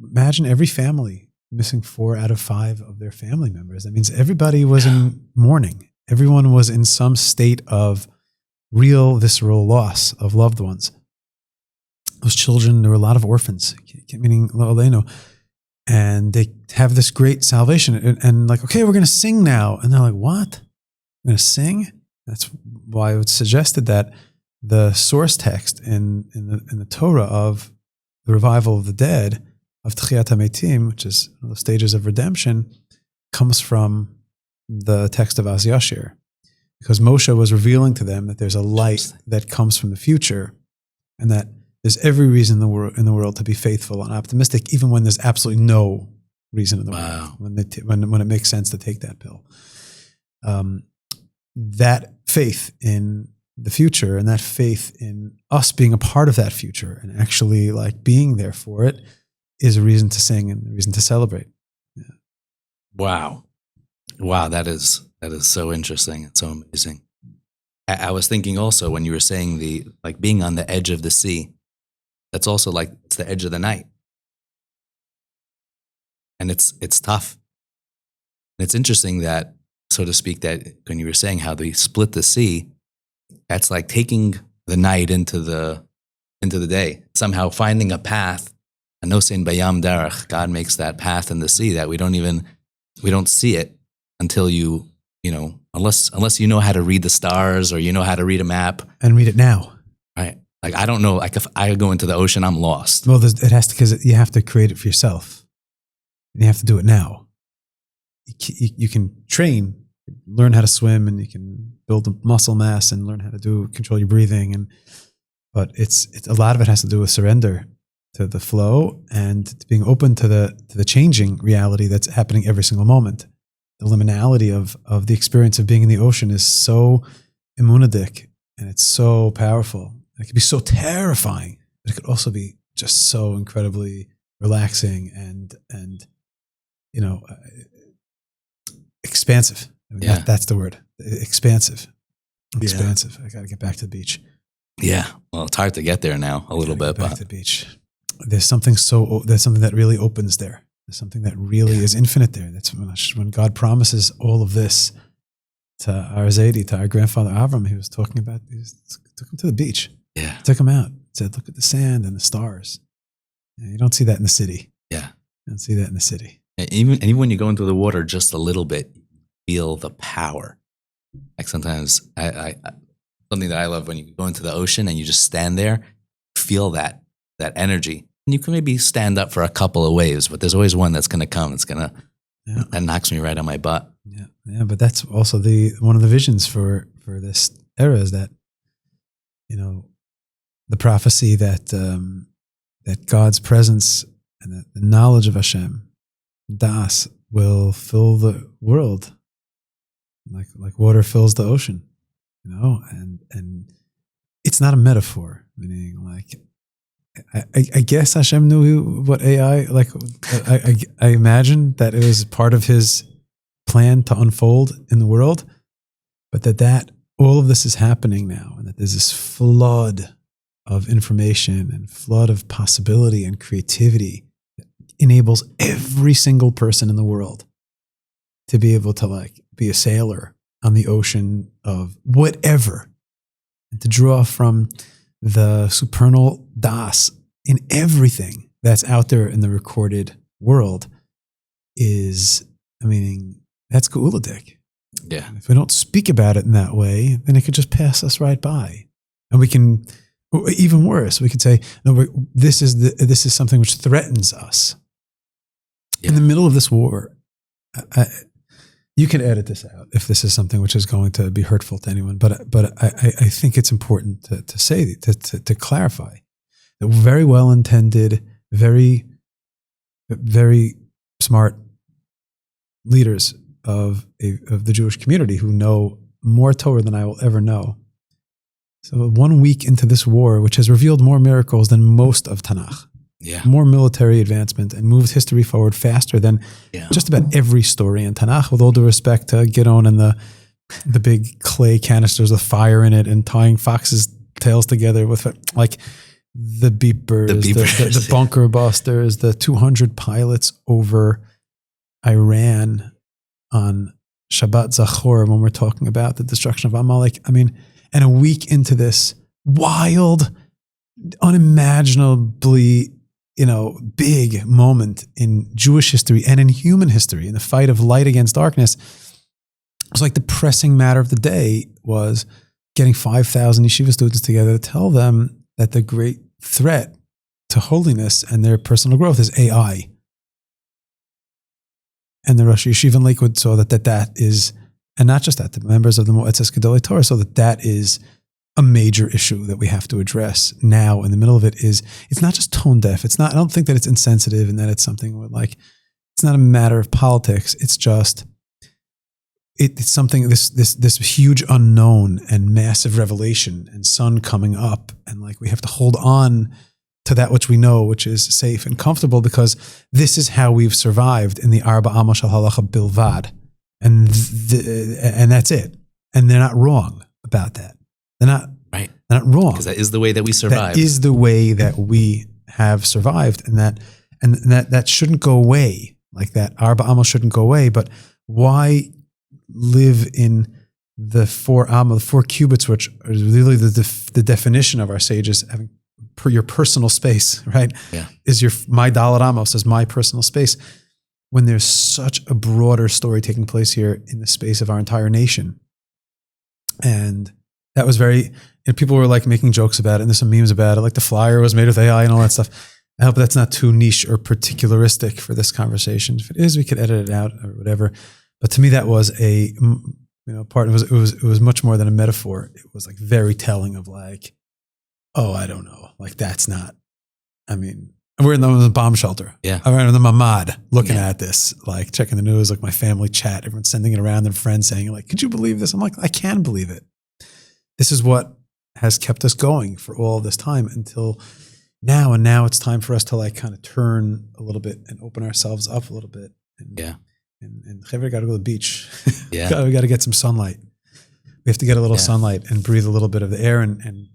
Imagine every family missing 4 out of 5 of their family members. That means everybody was in mourning. Everyone was in some state of real visceral loss of loved ones. Those children, there were a lot of orphans, meaning Le'olenu. And they have this great salvation and like, okay, we're going to sing now. And they're like, what? We're going to sing? That's why it's suggested that the source text in the Torah of the revival of the dead, of Tchiyat HaMetim, which is one of the stages of redemption, comes from the text of Az Yashir. Because Moshe was revealing to them that there's a light that comes from the future and that there's every reason in the world to be faithful and optimistic, even when there's absolutely no reason in the world, when it makes sense to take that pill. That faith in the future and that faith in us being a part of that future and actually like being there for it is a reason to sing and a reason to celebrate. Yeah. Wow, that is so interesting and so amazing. I was thinking also when you were saying being on the edge of the sea, that's also like it's the edge of the night. And it's tough. And it's interesting that, so to speak, that when you were saying how they split the sea, that's like taking the night into the day, somehow finding a path. Anosein bayam derech, God makes that path in the sea that we don't see it until unless you know how to read the stars or you know how to read a map. And read it now. Right. Like, I don't know, like if I go into the ocean, I'm lost. Well, it has to, because you have to create it for yourself. And you have to do it now. You can train, learn how to swim, and you can build a muscle mass and learn how to control your breathing. But it's a lot of it has to do with surrender to the flow and being open to the changing reality that's happening every single moment. The liminality of the experience of being in the ocean is so immunodik, and it's so powerful. It could be so terrifying, but it could also be just so incredibly relaxing and expansive. I mean, that's the word. Expansive. Expansive. I got to get back to the beach. Yeah. Well, it's hard to get there now a little bit. Back to the beach. There's something that really opens there. There's something that really is infinite there. That's when God promises all of this to our Zaidi, to our grandfather Avram. He was talking about, took him to the beach. Yeah. Took him out. Said, look at the sand and the stars. You don't see that in the city. Yeah. You don't see that in the city. And even when you go into the water just a little bit, you feel the power. Like sometimes I something that I love when you go into the ocean and you just stand there, feel that energy. And you can maybe stand up for a couple of waves, but there's always one that's going to come. It's going to, that knocks me right on my butt. Yeah. But that's also one of the visions for for this era is that, the prophecy that that God's presence and the knowledge of Hashem, das, will fill the world like water fills the ocean, and it's not a metaphor, meaning like I guess Hashem knew what AI, like I imagine that it was part of his plan to unfold in the world, but that all of this is happening now, and that there's this flood of information and flood of possibility and creativity that enables every single person in the world to be able to like be a sailor on the ocean of whatever, and to draw from the supernal das in everything that's out there in the recorded world is, that's Geuladik. Yeah. If we don't speak about it in that way, then it could just pass us right by. And we can, even worse, we could say, no, this is something which threatens us. Yeah. In the middle of this war, you can edit this out if this is something which is going to be hurtful to anyone. But I think it's important to say, to clarify that very well-intended, very, very smart leaders of the Jewish community who know more Torah than I will ever know. So 1 week into this war, which has revealed more miracles than most of Tanakh, more military advancement, and moved history forward faster than just about every story in Tanakh, with all due respect to Gideon and the big clay canisters with fire in it and tying foxes' tails together with like the beepers, the bunker busters, the 200 pilots over Iran on Shabbat Zachor when we're talking about the destruction of Amalek. And a week into this wild, unimaginably, big moment in Jewish history and in human history, in the fight of light against darkness, it was like the pressing matter of the day was getting 5,000 yeshiva students together to tell them that the great threat to holiness and their personal growth is AI. And the Rosh Yeshiva in Lakewood saw that is, and not just that, the members of the Moetzes Gedolei Torah saw that is a major issue that we have to address now. In the middle of it is, it's not just tone deaf. It's not, I don't think that it's insensitive and that it's something where like, it's not a matter of politics. It's just, it's something, this huge unknown and massive revelation and sun coming up. And like, we have to hold on to that which we know, which is safe and comfortable, because this is how we've survived in the Arba Amos Shel Halacha Bilvad. And that's it. And they're not wrong about that. They're not right. They're not wrong. Because that is the way that we survive. That is the way that we have survived, and that shouldn't go away. Like that Arba Amos shouldn't go away. But why live in the 4 cubits, which are really the definition of our sages having your personal space, right? Yeah. Is my Dalet Amos is my personal space, when there's such a broader story taking place here in the space of our entire nation. And that was people were like making jokes about it, and there's some memes about it, like the flyer was made with AI and all that stuff. I hope that's not too niche or particularistic for this conversation. If it is, we could edit it out or whatever. But to me, that was it was much more than a metaphor. It was like very telling of like, oh, I don't know. Like that's not, we're in the bomb shelter. Yeah. I'm in the mamad looking at this, like checking the news, like my family chat, everyone's sending it around, their friends saying like, could you believe this? I'm like, I can believe it. This is what has kept us going for all this time until now. And now it's time for us to like kind of turn a little bit and open ourselves up a little bit. And we got to go to the beach. Yeah. we got to get some sunlight. We have to get a little sunlight and breathe a little bit of the air and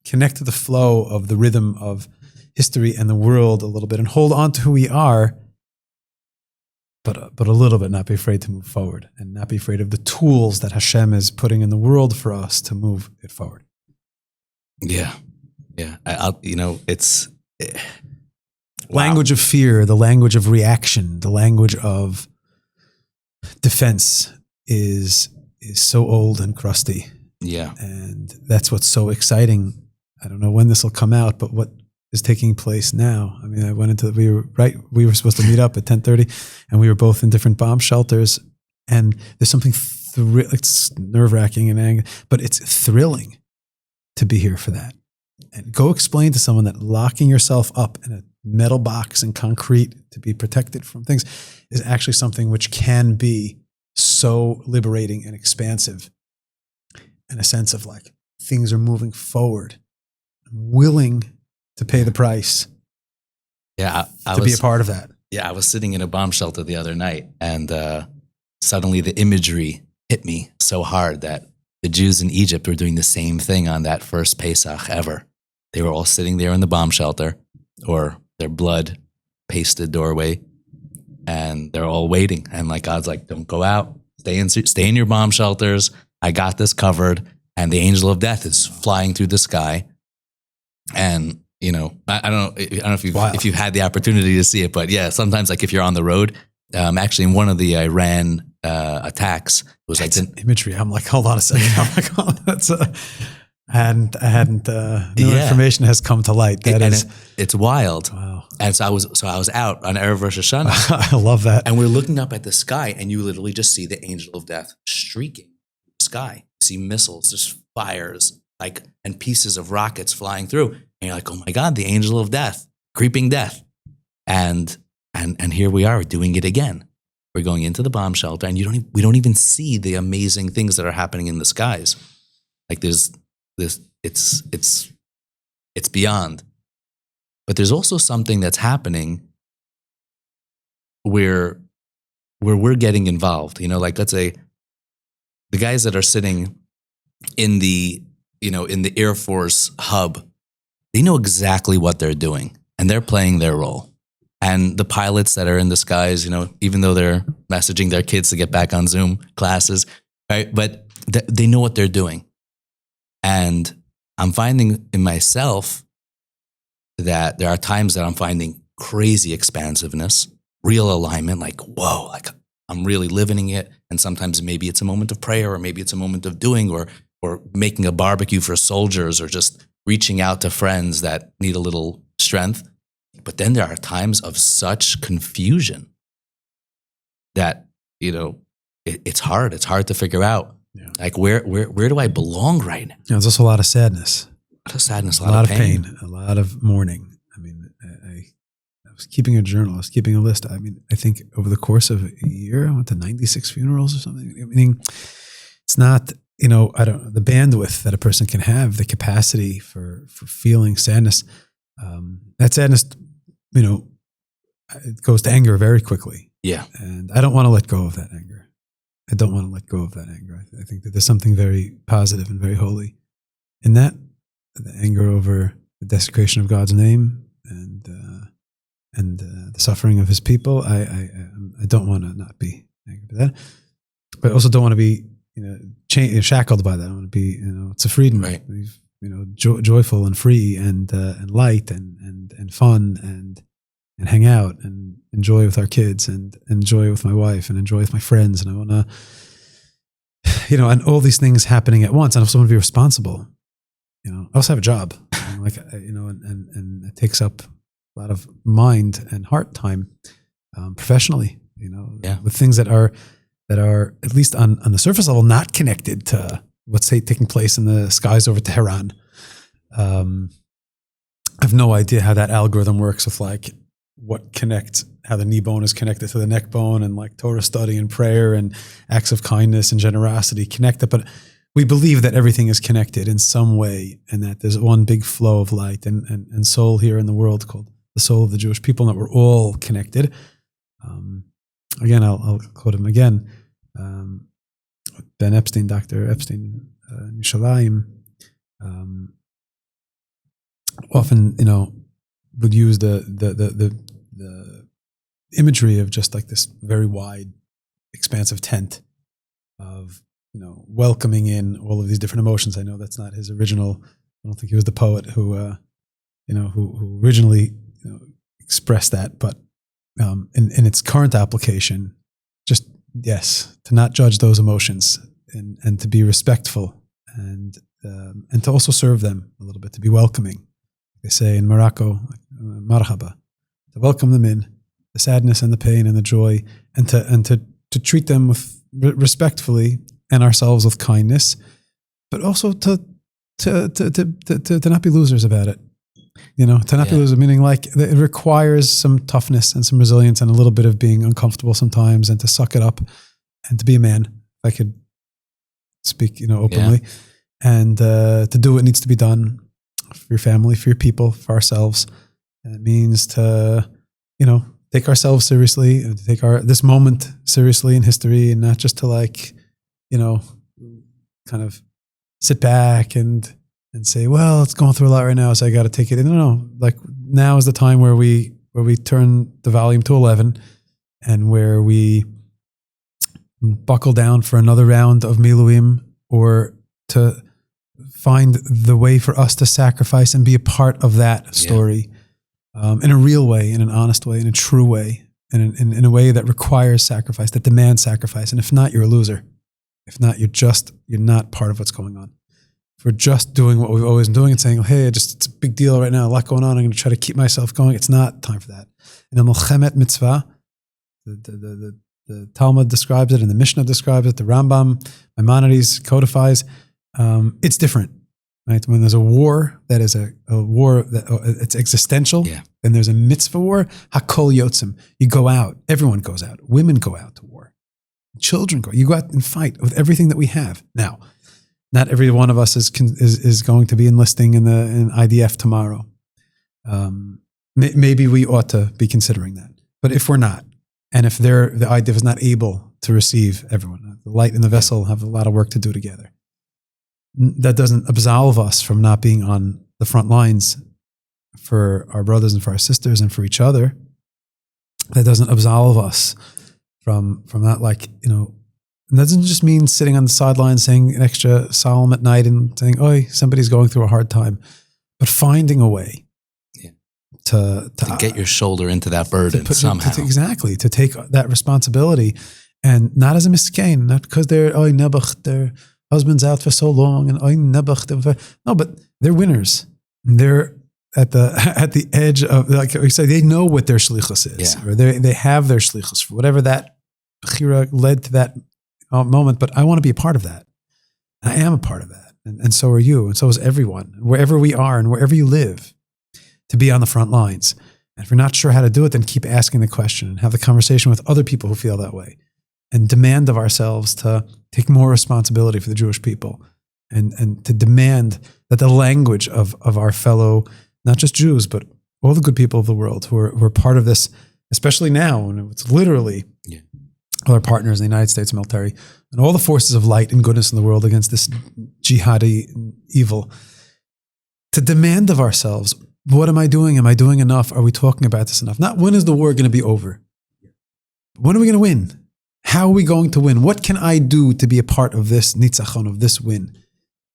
connect to the flow of the rhythm of history and the world a little bit, and hold on to who we are, but a little bit, not be afraid to move forward and not be afraid of the tools that Hashem is putting in the world for us to move it forward. Yeah. Yeah. It's language of fear, the language of reaction, the language of defense is so old and crusty. Yeah. And that's what's so exciting. I don't know when this will come out, but what is taking place now. I went into, we were supposed to meet up at 10:30, and we were both in different bomb shelters. And there's something it's nerve-wracking and angry, but it's thrilling to be here for that. And go explain to someone that locking yourself up in a metal box and concrete to be protected from things is actually something which can be so liberating and expansive, in a sense of like things are moving forward. I'm willing to pay the price. Yeah, to be a part of that. Yeah, I was sitting in a bomb shelter the other night, and suddenly the imagery hit me so hard that the Jews in Egypt were doing the same thing on that first Pesach ever. They were all sitting there in the bomb shelter, or their blood pasted doorway, and they're all waiting. And like God's like, don't go out, stay in your bomb shelters. I got this covered. And the angel of death is flying through the sky. And you know, I don't know if you've had the opportunity to see it, but yeah, sometimes like if you're on the road, actually in one of the Iran attacks, it was like imagery. I'm like, hold on a second. I'm like, oh, that's new information has come to light. It's wild. Wow. And so I was out on Erev Rosh Hashanah. I love that. And we're looking up at the sky, and you literally just see the angel of death streaking the sky. You see missiles, just fires, like, and pieces of rockets flying through. And you're like, oh my God, the angel of death, creeping death. And here we are doing it again. We're going into the bomb shelter, and we don't even see the amazing things that are happening in the skies. Like there's this, it's beyond. But there's also something that's happening where we're getting involved. You know, like let's say the guys that are sitting in the Air Force hub, they know exactly what they're doing, and they're playing their role. And the pilots that are in the skies, you know, even though they're messaging their kids to get back on Zoom classes, right? But they know what they're doing. And I'm finding in myself that there are times that I'm finding crazy expansiveness, real alignment, like, whoa, like I'm really living it. And sometimes maybe it's a moment of prayer, or maybe it's a moment of doing, or making a barbecue for soldiers, or just reaching out to friends that need a little strength. But then there are times of such confusion that, you know, it's hard. It's hard to figure out. Yeah. Like where do I belong right now? Yeah, there's also a lot of sadness. A lot of sadness, a lot of pain, a lot of mourning. I mean, I was keeping a journal. I was keeping a list. I mean, I think over the course of a year, I went to 96 funerals or something. I mean, it's not, you know, I don't know, the bandwidth that a person can have, the capacity for feeling sadness. That sadness, you know, it goes to anger very quickly. Yeah. And I don't want to let go of that anger. I don't want to let go of that anger. I think that there's something very positive and very holy in that, the anger over the desecration of God's name and the suffering of His people. I don't want to not be angry to that, but I also don't want to be, you know, shackled by that. I want to be, you know, it's a freedom, right? You know, joyful and free and light and fun and hang out and enjoy with our kids and enjoy with my wife and enjoy with my friends. And I want to, you know, and all these things happening at once. And I also want to be responsible. You know, I also have a job, like, you know, and it takes up a lot of mind and heart time professionally, you know, with things that are at least on the surface level, not connected to what's taking place in the skies over Tehran. I have no idea how that algorithm works with like what connects, how the knee bone is connected to the neck bone, and like Torah study and prayer and acts of kindness and generosity connected. But we believe that everything is connected in some way, and that there's one big flow of light and soul here in the world called the soul of the Jewish people, and that we're all connected. Again, I'll quote him again. Ben Epstein, Dr. Epstein, Yerushalayim, often, you know, would use the imagery of just like this very wide, expansive tent of, you know, welcoming in all of these different emotions. I know that's not his original. I don't think he was the poet who originally, you know, expressed that, but in its current application, just yes, to not judge those emotions and to be respectful and to also serve them a little bit, to be welcoming. They say in Morocco, marhaba, to welcome them in, the sadness and the pain and the joy, and to treat them with respectfully and ourselves with kindness, but also to not be losers about it. To not be losers, meaning like it requires some toughness and some resilience and a little bit of being uncomfortable sometimes, and to suck it up and to be a man, if I could speak, openly, and to do what needs to be done for your family, for your people, for ourselves. And it means to, take ourselves seriously and to take this moment seriously in history, and not just to kind of sit back and say, well, it's going through a lot right now, so I got to take it in. No. Like, now is the time where we turn the volume to 11, and where we buckle down for another round of miluim, or to find the way for us to sacrifice and be a part of that story, in a real way, in an honest way, in a true way, in a way that requires sacrifice, that demands sacrifice. And if not, you're a loser. If not, you're not part of what's going on. If we're just doing what we've always been doing and saying, hey, it's a big deal right now, a lot going on, I'm going to try to keep myself going, it's not time for that. In the Melchemet Mitzvah, the Talmud describes it, and the Mishnah describes it, the Rambam, Maimonides codifies, it's different, right? When there's a war that is a war that it's existential, then there's a mitzvah war, hakol yotzim. You go out, everyone goes out, women go out to war, children go, you go out and fight with everything that we have. Now, not every one of us is going to be enlisting in IDF tomorrow. Maybe we ought to be considering that. But if we're not, and if the IDF is not able to receive everyone, the light in the vessel have a lot of work to do together. That doesn't absolve us from not being on the front lines for our brothers and for our sisters and for each other. That doesn't absolve us from not, it doesn't just mean sitting on the sidelines saying an extra psalm at night and saying, "Oh, somebody's going through a hard time," but finding a way to get your shoulder into that burden somehow. To take that responsibility, and not as a miskein, not because their husband's out for so long, and no, but they're winners. They're at the edge of, like we say, they know what their shlichus is, or they have their shlichus for whatever that bechira led to that moment. But I want to be a part of that. I am a part of that, and so are you, and so is everyone, wherever we are and wherever you live, to be on the front lines. And if you're not sure how to do it, then keep asking the question and have the conversation with other people who feel that way, and demand of ourselves to take more responsibility for the Jewish people, and to demand that the language of our fellow, not just Jews, but all the good people of the world who are part of this, especially now, when it's literally all our partners in the United States military and all the forces of light and goodness in the world against this jihadi evil, to demand of ourselves, what am I doing? Am I doing enough? Are we talking about this enough? Not when is the war going to be over? When are we going to win? How are we going to win? What can I do to be a part of this nitzachon, of this win?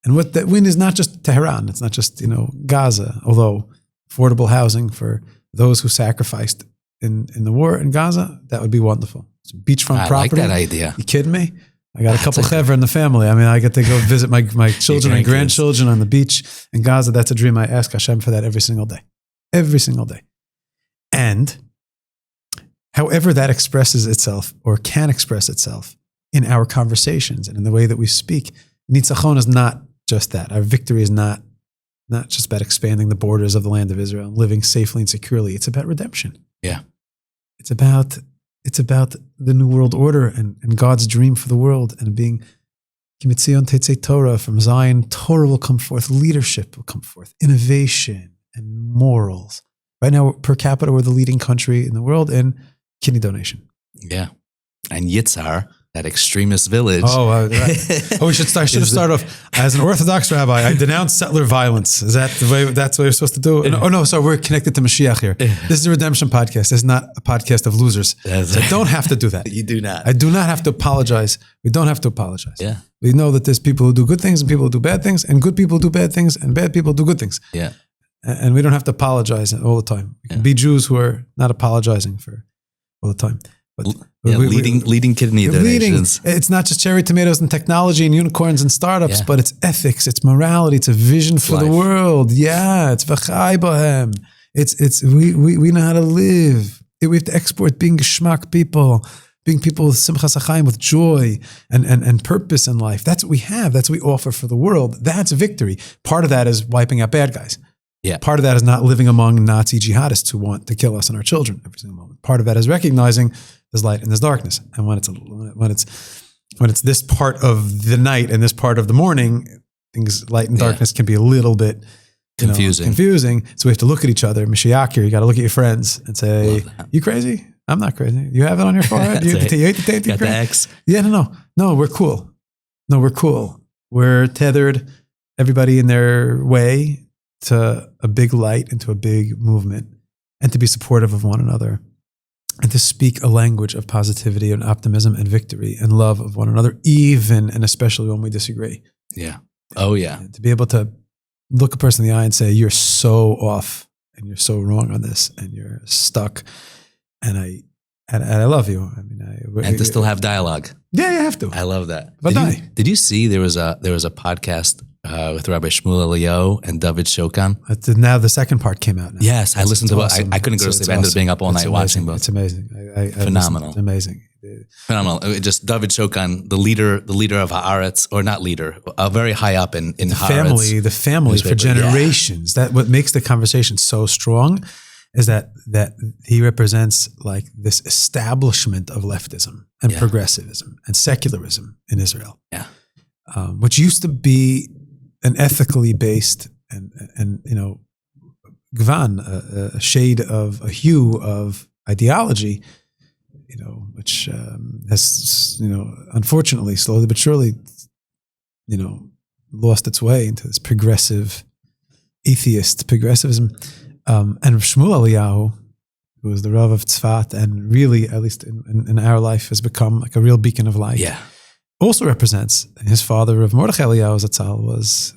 And what that win is not just Tehran. It's not just, Gaza, although affordable housing for those who sacrificed in the war in Gaza, that would be wonderful. It's beachfront property. I like that idea. You kidding me? I got a couple chevra in the family. I mean, I get to go visit my children and grandchildren on the beach in Gaza. That's a dream. I ask Hashem for that every single day. Every single day. And however that expresses itself, or can express itself, in our conversations and in the way that we speak, nitzachon is not just that. Our victory is not just about expanding the borders of the land of Israel and living safely and securely. It's about redemption. Yeah. It's about the new world order and God's dream for the world, and being Kimitzion Tetzei Torah, from Zion, Torah will come forth, leadership will come forth, innovation and morals. Right now, per capita, we're the leading country in the world in kidney donation. Yeah. And Yitzhar, that extremist village. I should start off as an Orthodox rabbi. I denounce settler violence. Is that the way? That's what we're supposed to do? No. So we're connected to Mashiach here. This is a redemption podcast. This is not a podcast of losers. So I don't have to do that. You do not. I do not have to apologize. We don't have to apologize. Yeah. We know that there's people who do good things and people who do bad things, and good people who do bad things and bad people who do good things. Yeah. And we don't have to apologize all the time. We can be Jews who are not apologizing for all the time. But leading kidney donations. It's not just cherry tomatoes and technology and unicorns and startups, but it's ethics, it's morality, it's a vision for the world. Yeah, it's v'chai bohem. It's we know how to live. We have to export being geschmack people being people with simchas hachayim, with joy and purpose in life. That's what we have. That's what we offer for the world. That's victory. Part of that is wiping out bad guys. Yeah. Part of that is not living among Nazi jihadists who want to kill us and our children every single moment. Part of that is recognizing there's light and there's darkness. And when it's this part of the night and this part of the morning, things light and darkness can be a little bit confusing. So we have to look at each other. Mashiach here, you got to look at your friends and say, "You crazy? I'm not crazy. You have it on your forehead. You hate the tape. Got the X. Yeah, no, we're cool. No, we're cool. We're tethered, everybody in their way, to a big light and to a big movement, and to be supportive of one another, and to speak a language of positivity and optimism and victory and love of one another, even and especially when we disagree." Yeah. Oh, yeah. And to be able to look a person in the eye and say, "You're so off and you're so wrong on this and you're stuck. And I love you." I mean, and to still have dialogue. Yeah, you have to. I love that. But did you see there was a podcast with Rabbi Shmuel Eliyahu and David Shokan? Now the second part came out now. Yes, I listened to it. Awesome. I couldn't go to sleep. I ended up being up all night watching both. It's amazing. Phenomenal. It's amazing. Phenomenal. Just David Shokan, the leader of Haaretz, or not leader, very high up in Haaretz. The family for generations. That what makes the conversation so strong is that he represents like this establishment of leftism and progressivism and secularism in Israel. Yeah. Which used to be an ethically based and gvan, a shade of a hue of ideology, which has unfortunately slowly but surely lost its way into this progressive atheist progressivism. And Shmuel Eliyahu, who was the Rav of Tzfat, and really, at least in our life, has become like a real beacon of light. Yeah. Also represents his father, Rav Mordechai Eliyahu Zatzal, was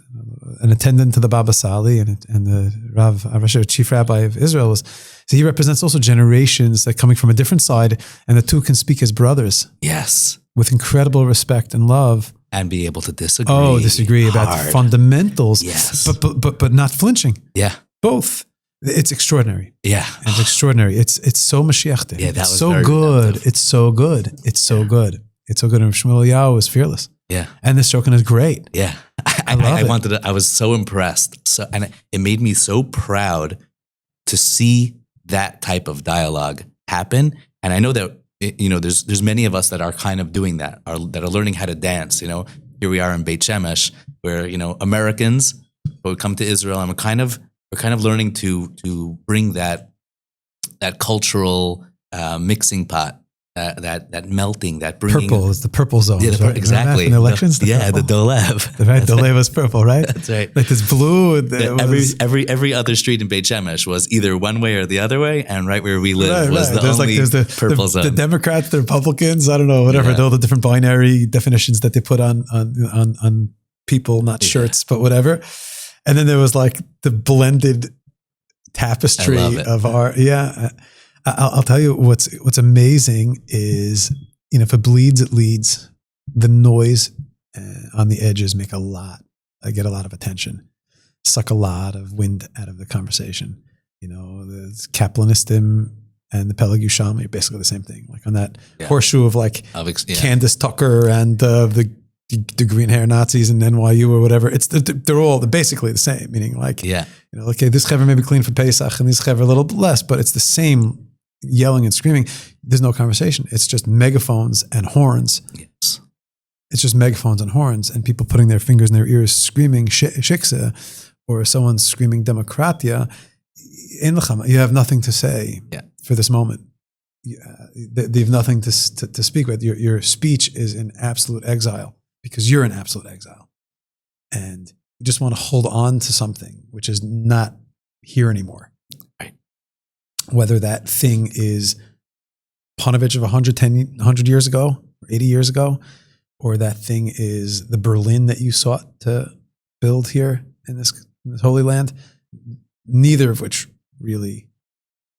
an attendant to the Baba Sali, and the Rav Arasher, chief rabbi of Israel, was. So he represents also generations that coming from a different side, and the two can speak as brothers. Yes. With incredible respect and love. And be able to disagree. Oh, disagree about the fundamentals. Yes. But not flinching. Yeah. Both. It's extraordinary. Yeah. And it's extraordinary. It's so Mashiach. Yeah, that was so good. It's so good. It's so good. It's so good. And Shmuel Eliyahu is fearless. Yeah. And this Shokan is great. Yeah. I love it. I was so impressed. And it made me so proud to see that type of dialogue happen. And I know that, there's many of us that are kind of doing that, that are learning how to dance. Here we are in Beit Shemesh, where, Americans would come to Israel, and we're kind of learning to bring that cultural mixing pot, that melting, that bringing. Purple is the purple zone. Yeah, right? Exactly. In the elections, the Dolev. Right, Dolev was purple, right? That's right. Like this blue. Every other street in Beit Shemesh was either one way or the other way, and right where we live was the only purple zone. The Democrats, the Republicans, I don't know, whatever. All the different binary definitions that they put on people, not shirts, but whatever. And then there was like the blended tapestry of our, I'll tell you what's amazing is, if it bleeds, it leads. The noise on the edges get a lot of attention, suck a lot of wind out of the conversation. The Kaplanistim and the Peleg Yusham are basically the same thing. Like on that horseshoe of Candace Tucker and the green hair Nazis and NYU or whatever. They're all basically the same, meaning okay, this chaver may be clean for Pesach and this chaver a little bit less, but it's the same yelling and screaming. There's no conversation. It's just megaphones and horns. Yes. It's just megaphones and horns and people putting their fingers in their ears screaming shiksa, or someone screaming demokratia. You have nothing to say for this moment. They have nothing to speak with. Your speech is in absolute exile, because you're in absolute exile. And you just want to hold on to something which is not here anymore. Right. Whether that thing is Panovich of 100 years ago, or 80 years ago, or that thing is the Berlin that you sought to build here in this holy land, neither of which really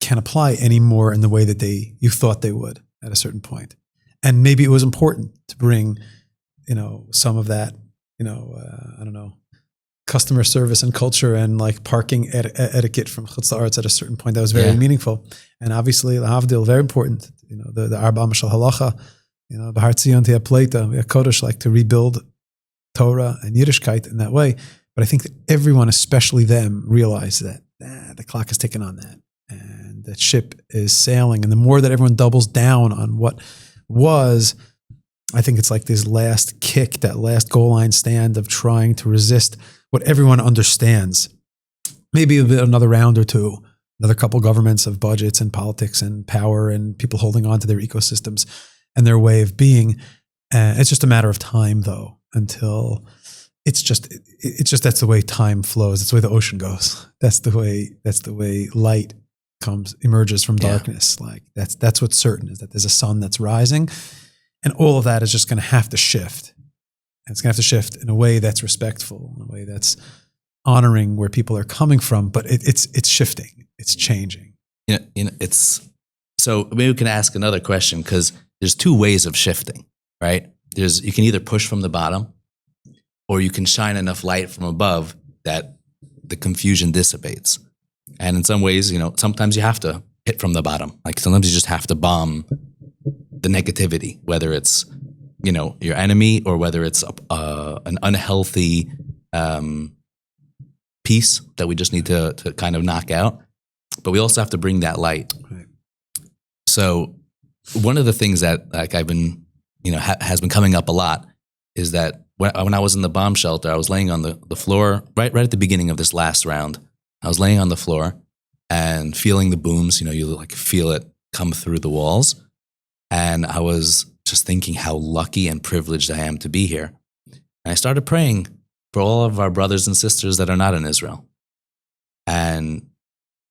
can apply anymore in the way that you thought they would at a certain point. And maybe it was important to bring some of that, I don't know, customer service and culture and like parking etiquette from Chutz La'aretz at a certain point that was very meaningful. And obviously, Lahavdil, very important. You know, the Arba Mashal Halacha, you know, Bahar Tzion Tia Pleita, Kodesh, like to rebuild Torah and Yiddishkeit in that way. But I think that everyone, especially them, realize that the clock is ticking on that. And that ship is sailing. And the more that everyone doubles down on what was, I think it's like this last kick, that last goal line stand of trying to resist what everyone understands. Maybe another round or two, another couple governments of budgets and politics and power and people holding on to their ecosystems and their way of being. It's just a matter of time, though, until it's just that's the way time flows. That's the way the ocean goes. That's the way light emerges from darkness. Like that's what's certain, is that there's a sun that's rising, and all of that is just going to have to shift. And it's going to have to shift in a way that's respectful, in a way that's honoring where people are coming from. But it's shifting. It's changing. You know, it's so maybe we can ask another question, because there's two ways of shifting, right? You can either push from the bottom, or you can shine enough light from above that the confusion dissipates. And in some ways, you know, sometimes you have to hit from the bottom. Like sometimes you just have to bomb the negativity, whether it's, you know, your enemy or whether it's an unhealthy piece that we just need to kind of knock out. But we also have to bring that light. Right. So one of the things that like I've been, you know, has been coming up a lot is that when I was in the bomb shelter, I was laying on the floor right at the beginning of this last round. I was laying on the floor and feeling the booms. You know, you like feel it come through the walls. And I was just thinking how lucky and privileged I am to be here. And I started praying for all of our brothers and sisters that are not in Israel. And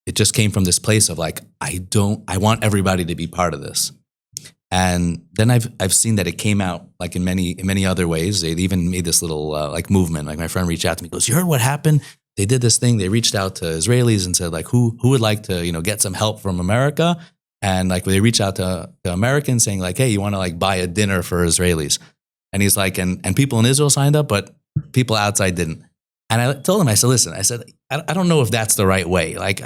it just came from this place of like, I want everybody to be part of this. And then I've seen that it came out like in many other ways. They even made this little like movement. Like my friend reached out to me, goes, "You heard what happened? They did this thing. They reached out to Israelis and said like, who would like to, you know, get some help from America?" And like they reach out to Americans saying like, "Hey, you want to like buy a dinner for Israelis?" And he's like, and people in Israel signed up, but people outside didn't. And I told him, I said, "Listen, I said, I don't know if that's the right way. Like,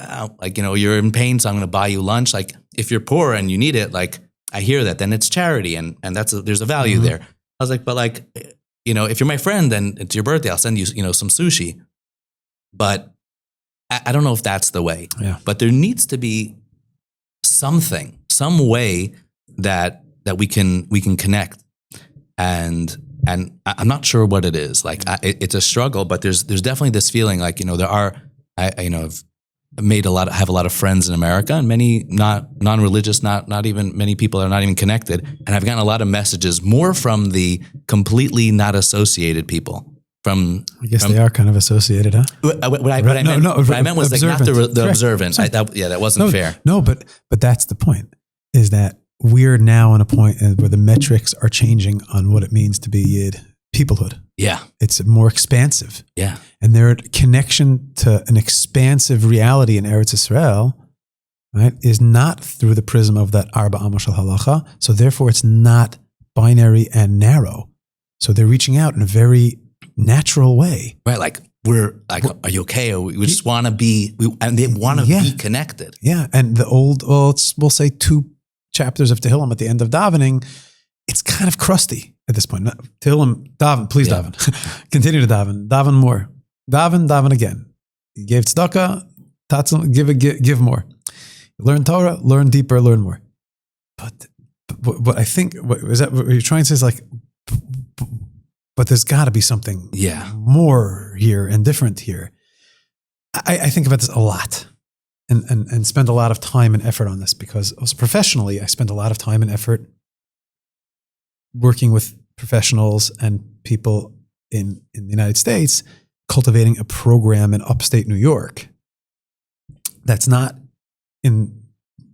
you know, you're in pain, so I'm going to buy you lunch. Like, if you're poor and you need it, like, I hear that, then it's charity, and there's a value there." I was like, but like, you know, if you're my friend and it's your birthday, I'll send you, you know, some sushi. But I don't know if that's the way. Yeah. But there needs to be some way that we can connect, and I'm not sure what it is. Like it's a struggle, but there's definitely this feeling like, you know, I've have a lot of friends in America, and many non-religious, not even many people are not even connected. And I've gotten a lot of messages more from the completely not associated people. I guess they are kind of associated, huh? What I meant was like not the observant. That wasn't fair. No, but that's the point, is that we're now on a point where the metrics are changing on what it means to be Yid, peoplehood. Yeah. It's more expansive. Yeah. And their connection to an expansive reality in Eretz Yisrael, right, is not through the prism of that Arba Amo Shel Halacha. So therefore it's not binary and narrow. So they're reaching out in a very natural way. Right. Like we're like, are you okay? Or we just want to be, and they want to be connected. Yeah. And the old, we'll say 2 chapters of Tehillim at the end of davening, it's kind of crusty at this point. Tehillim, daven, please daven. Continue to daven more. Daven again. You gave tzedakah, give more. Learn Torah, learn deeper, learn more. But what I think, what you're trying to say is like, but there's got to be something more here and different here. I think about this a lot and spend a lot of time and effort on this, because also professionally, I spend a lot of time and effort working with professionals and people in the United States, cultivating a program in upstate New York that's not in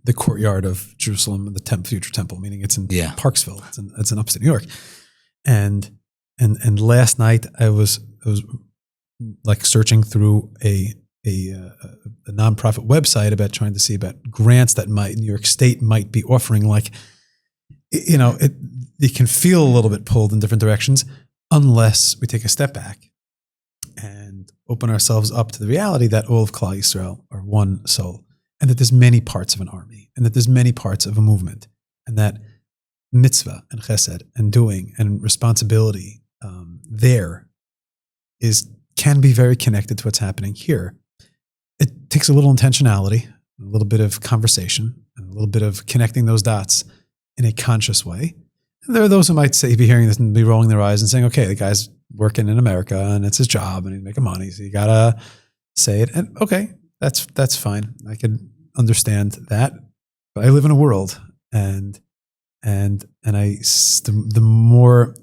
the courtyard of Jerusalem, the future temple, meaning it's in Parksville. It's in upstate New York. And last night I was like searching through a nonprofit website about trying to see about grants that New York State might be offering. Like, you know, it can feel a little bit pulled in different directions unless we take a step back and open ourselves up to the reality that all of Klal Yisrael are one soul, and that there's many parts of an army, and that there's many parts of a movement, and that mitzvah and chesed and doing and responsibility can be very connected to what's happening here. It takes a little intentionality, a little bit of conversation, and a little bit of connecting those dots in a conscious way. And there are those who might be hearing this and be rolling their eyes and saying, okay, the guy's working in America and it's his job and he's making money, so you gotta say it. And okay, that's fine. I can understand that. But I live in a world, and the more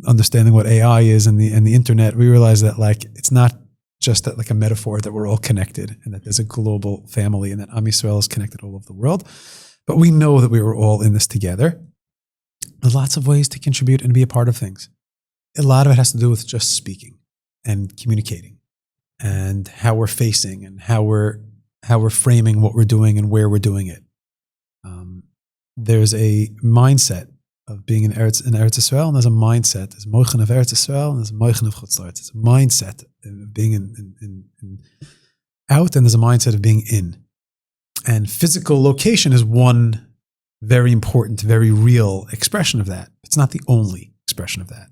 understanding what AI is and the internet, we realize that like it's not just that like a metaphor that we're all connected and that there's a global family and that Am Yisrael is connected all over the world. But we know that we were all in this together. There's lots of ways to contribute and be a part of things. A lot of it has to do with just speaking and communicating and how we're facing and how we're framing what we're doing and where we're doing it. There's a mindset of being in Eretz Yisrael, and there's a mindset. There's moichen of Eretz Yisrael, and there's a moichen of Chutz La'aretz. It's a mindset of being in out, and there's a mindset of being in. And physical location is one very important, very real expression of that. It's not the only expression of that.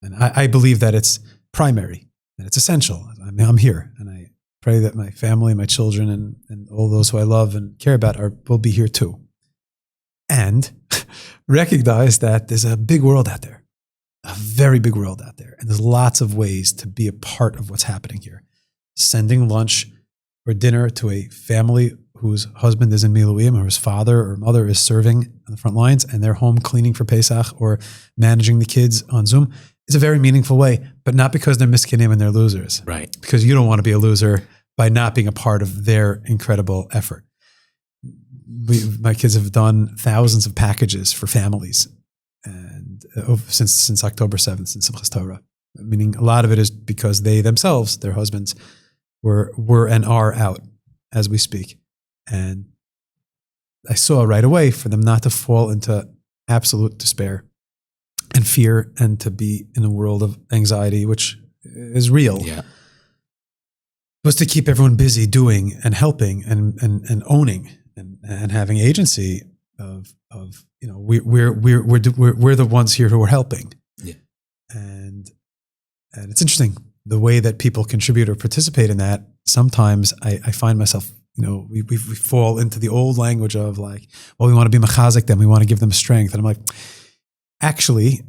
And I believe that it's primary, that it's essential. I mean, I'm here, and I pray that my family, my children, and all those who I love and care about will be here too. And recognize that there's a big world out there, a very big world out there. And there's lots of ways to be a part of what's happening here. Sending lunch or dinner to a family whose husband is in Miluim, or whose father or mother is serving on the front lines, and they're home cleaning for Pesach or managing the kids on Zoom, is a very meaningful way, but not because they're miskinim and they're losers. Right. Because you don't want to be a loser by not being a part of their incredible effort. My kids have done thousands of packages for families, and since October 7th, since Simchas Torah. Meaning a lot of it is because they themselves, their husbands, were and are out as we speak. And I saw right away for them not to fall into absolute despair and fear and to be in a world of anxiety, which is real. Yeah. Was to keep everyone busy doing and helping and owning and having agency of we're the ones here who are helping. Yeah. And it's interesting the way that people contribute or participate in that. Sometimes I find myself, we fall into the old language of like, well, we want to be machazik them, we want to give them strength. And I'm like, actually,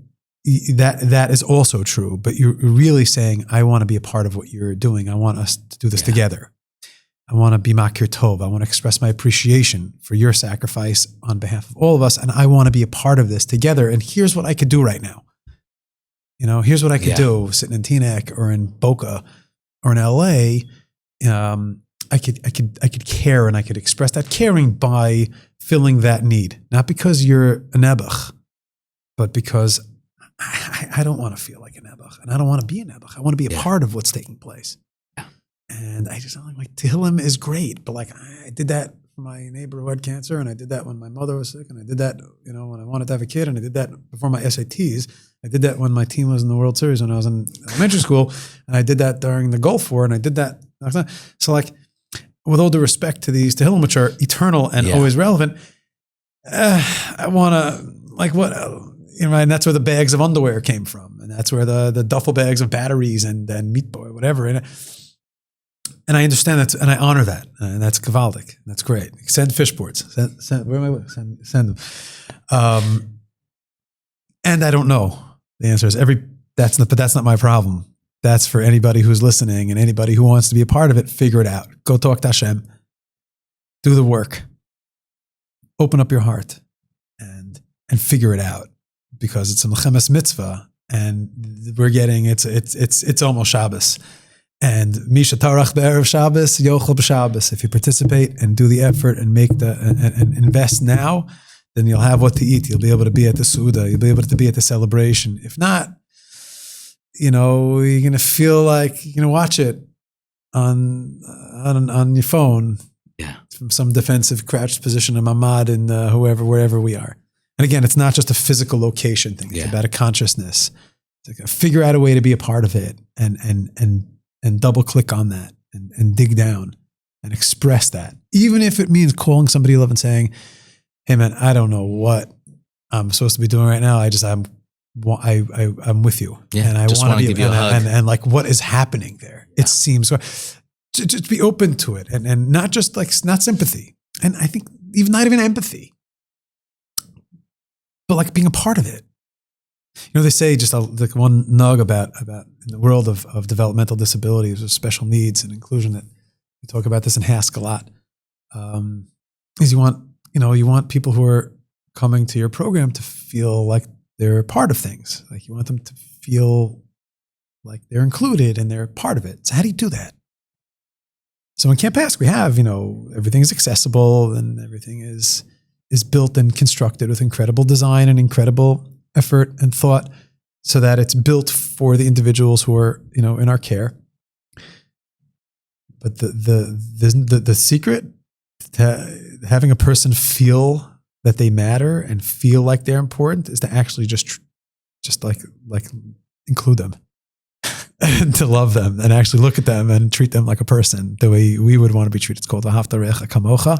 that is also true, but you're really saying, I want to be a part of what you're doing. I want us to do this together. I want to be makir tov. I want to express my appreciation for your sacrifice on behalf of all of us. And I want to be a part of this together. And here's what I could do right now. Here's what I could do sitting in Teaneck or in Boca or in LA. I could care, and I could express that caring by filling that need. Not because you're a nebuch, but because I don't want to feel like a nebuch, and I don't want to be a nebuch. I want to be a part of what's taking place. Yeah. And I just like Tehillim is great, but like I did that for my neighbor who had cancer, and I did that when my mother was sick, and I did that, when I wanted to have a kid, and I did that before my SATs. I did that when my team was in the World Series when I was in elementary school, and I did that during the Gulf War, and I did that. So like, with all due respect to these Tehillim, which are eternal and always relevant, I want to, like what, and that's where the bags of underwear came from. And that's where the duffel bags of batteries and meat boy, whatever. And I understand that, and I honor that. And that's Kavaldik. That's great. Send fish boards. Send where am I? Send them. And I don't know. The answer is but that's not my problem. That's for anybody who's listening and anybody who wants to be a part of it. Figure it out. Go talk to Hashem. Do the work. Open up your heart and figure it out, because it's a mechemes mitzvah, and we're getting it's almost Shabbos. And Misha Tarach be'erev Shabbos, Yochel b'Shabbos. If you participate and do the effort and and invest now, then you'll have what to eat. You'll be able to be at the Suda. You'll be able to be at the celebration. If not, you're going to feel like you're going to watch it on your phone from some defensive crouched position in Mamad and wherever we are. And again, it's not just a physical location thing. It's about a consciousness It's like figure out a way to be a part of it and double click on that and dig down and express that. Even if it means calling somebody you love and saying, hey man, I don't know what I'm supposed to be doing right now. I'm with you. Yeah, and I just want to give you a hug. And like what is happening there? It seems to just be open to it and not just like, not sympathy. And I think not even empathy, but like being a part of it. They say just like one nug about in the world of developmental disabilities or special needs and inclusion, that we talk about this in HASC a lot, is you want people who are coming to your program to feel like they're a part of things. Like you want them to feel like they're included and they're part of it. So how do you do that? So in Camp HASC, we have, everything is accessible and everything is built and constructed with incredible design and incredible effort and thought, so that it's built for the individuals who are, in our care. But the secret to having a person feel that they matter and feel like they're important is to actually just like include them and to love them and actually look at them and treat them like a person the way we would want to be treated. It's called V'ahavta Re'echa Kamocha.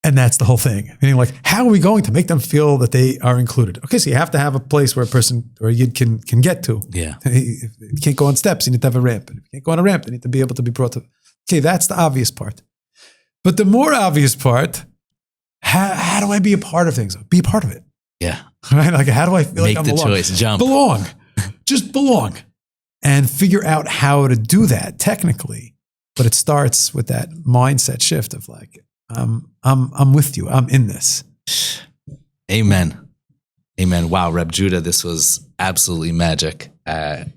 And that's the whole thing. Meaning, like, how are we going to make them feel that they are included? Okay, so you have to have a place where a person or a yid can get to. Yeah. If you can't go on steps, you need to have a ramp. And if you can't go on a ramp, they need to be able to be brought to. Okay, that's the obvious part. But the more obvious part, how do I be a part of things? Be a part of it. Yeah. Right? Like, how do I feel Make like I'm the belong? choice, jump. Belong. Just belong. And figure out how to do that technically. But it starts with that mindset shift of like, I'm with you. I'm in this. Amen. Amen. Wow, Rav Judah, this was absolutely magic. I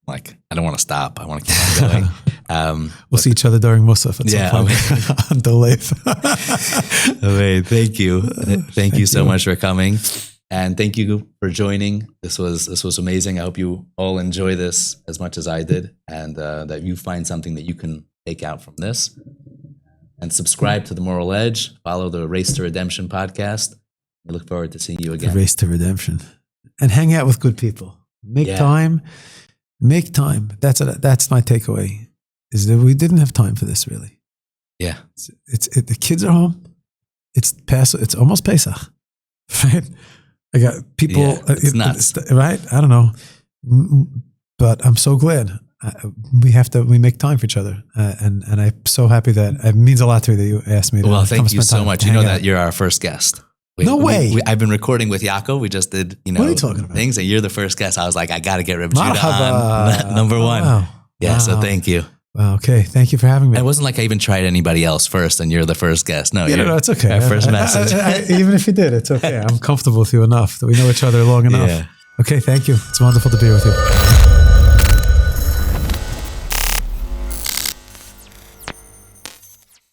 don't want to stop. I want to keep on going. We'll see each other during Musaf at some point on Delayed. Thank you. Thank you so much for coming. And thank you for joining. This was amazing. I hope you all enjoy this as much as I did, and that you find something that you can take out from this. And subscribe to The Moral Edge. Follow the Race to Redemption podcast. We look forward to seeing you again. The Race to Redemption. And hang out with good people. Make time. Make time. That's my takeaway, is that we didn't have time for this, really. Yeah. The kids are home. It's almost Pesach. Right? I got people. Yeah, it's nuts. Right? I don't know. But I'm so glad. We make time for each other, and I'm so happy that it means a lot to me that you asked me. Well, thank you so much. You know that you're our first guest. No way. I've been recording with Yaakov. We just did, what are you talking about? things, and you're the first guest. I was like, I got to get Rav Judah on number one. Wow. Yeah, wow. So thank you. Wow, okay. Thank you for having me. It wasn't like I even tried anybody else first, and you're the first guest. No, no, it's okay. Our first message. Even if you did, it's okay. I'm comfortable with you enough that we know each other long enough. Yeah. Okay, thank you. It's wonderful to be with you.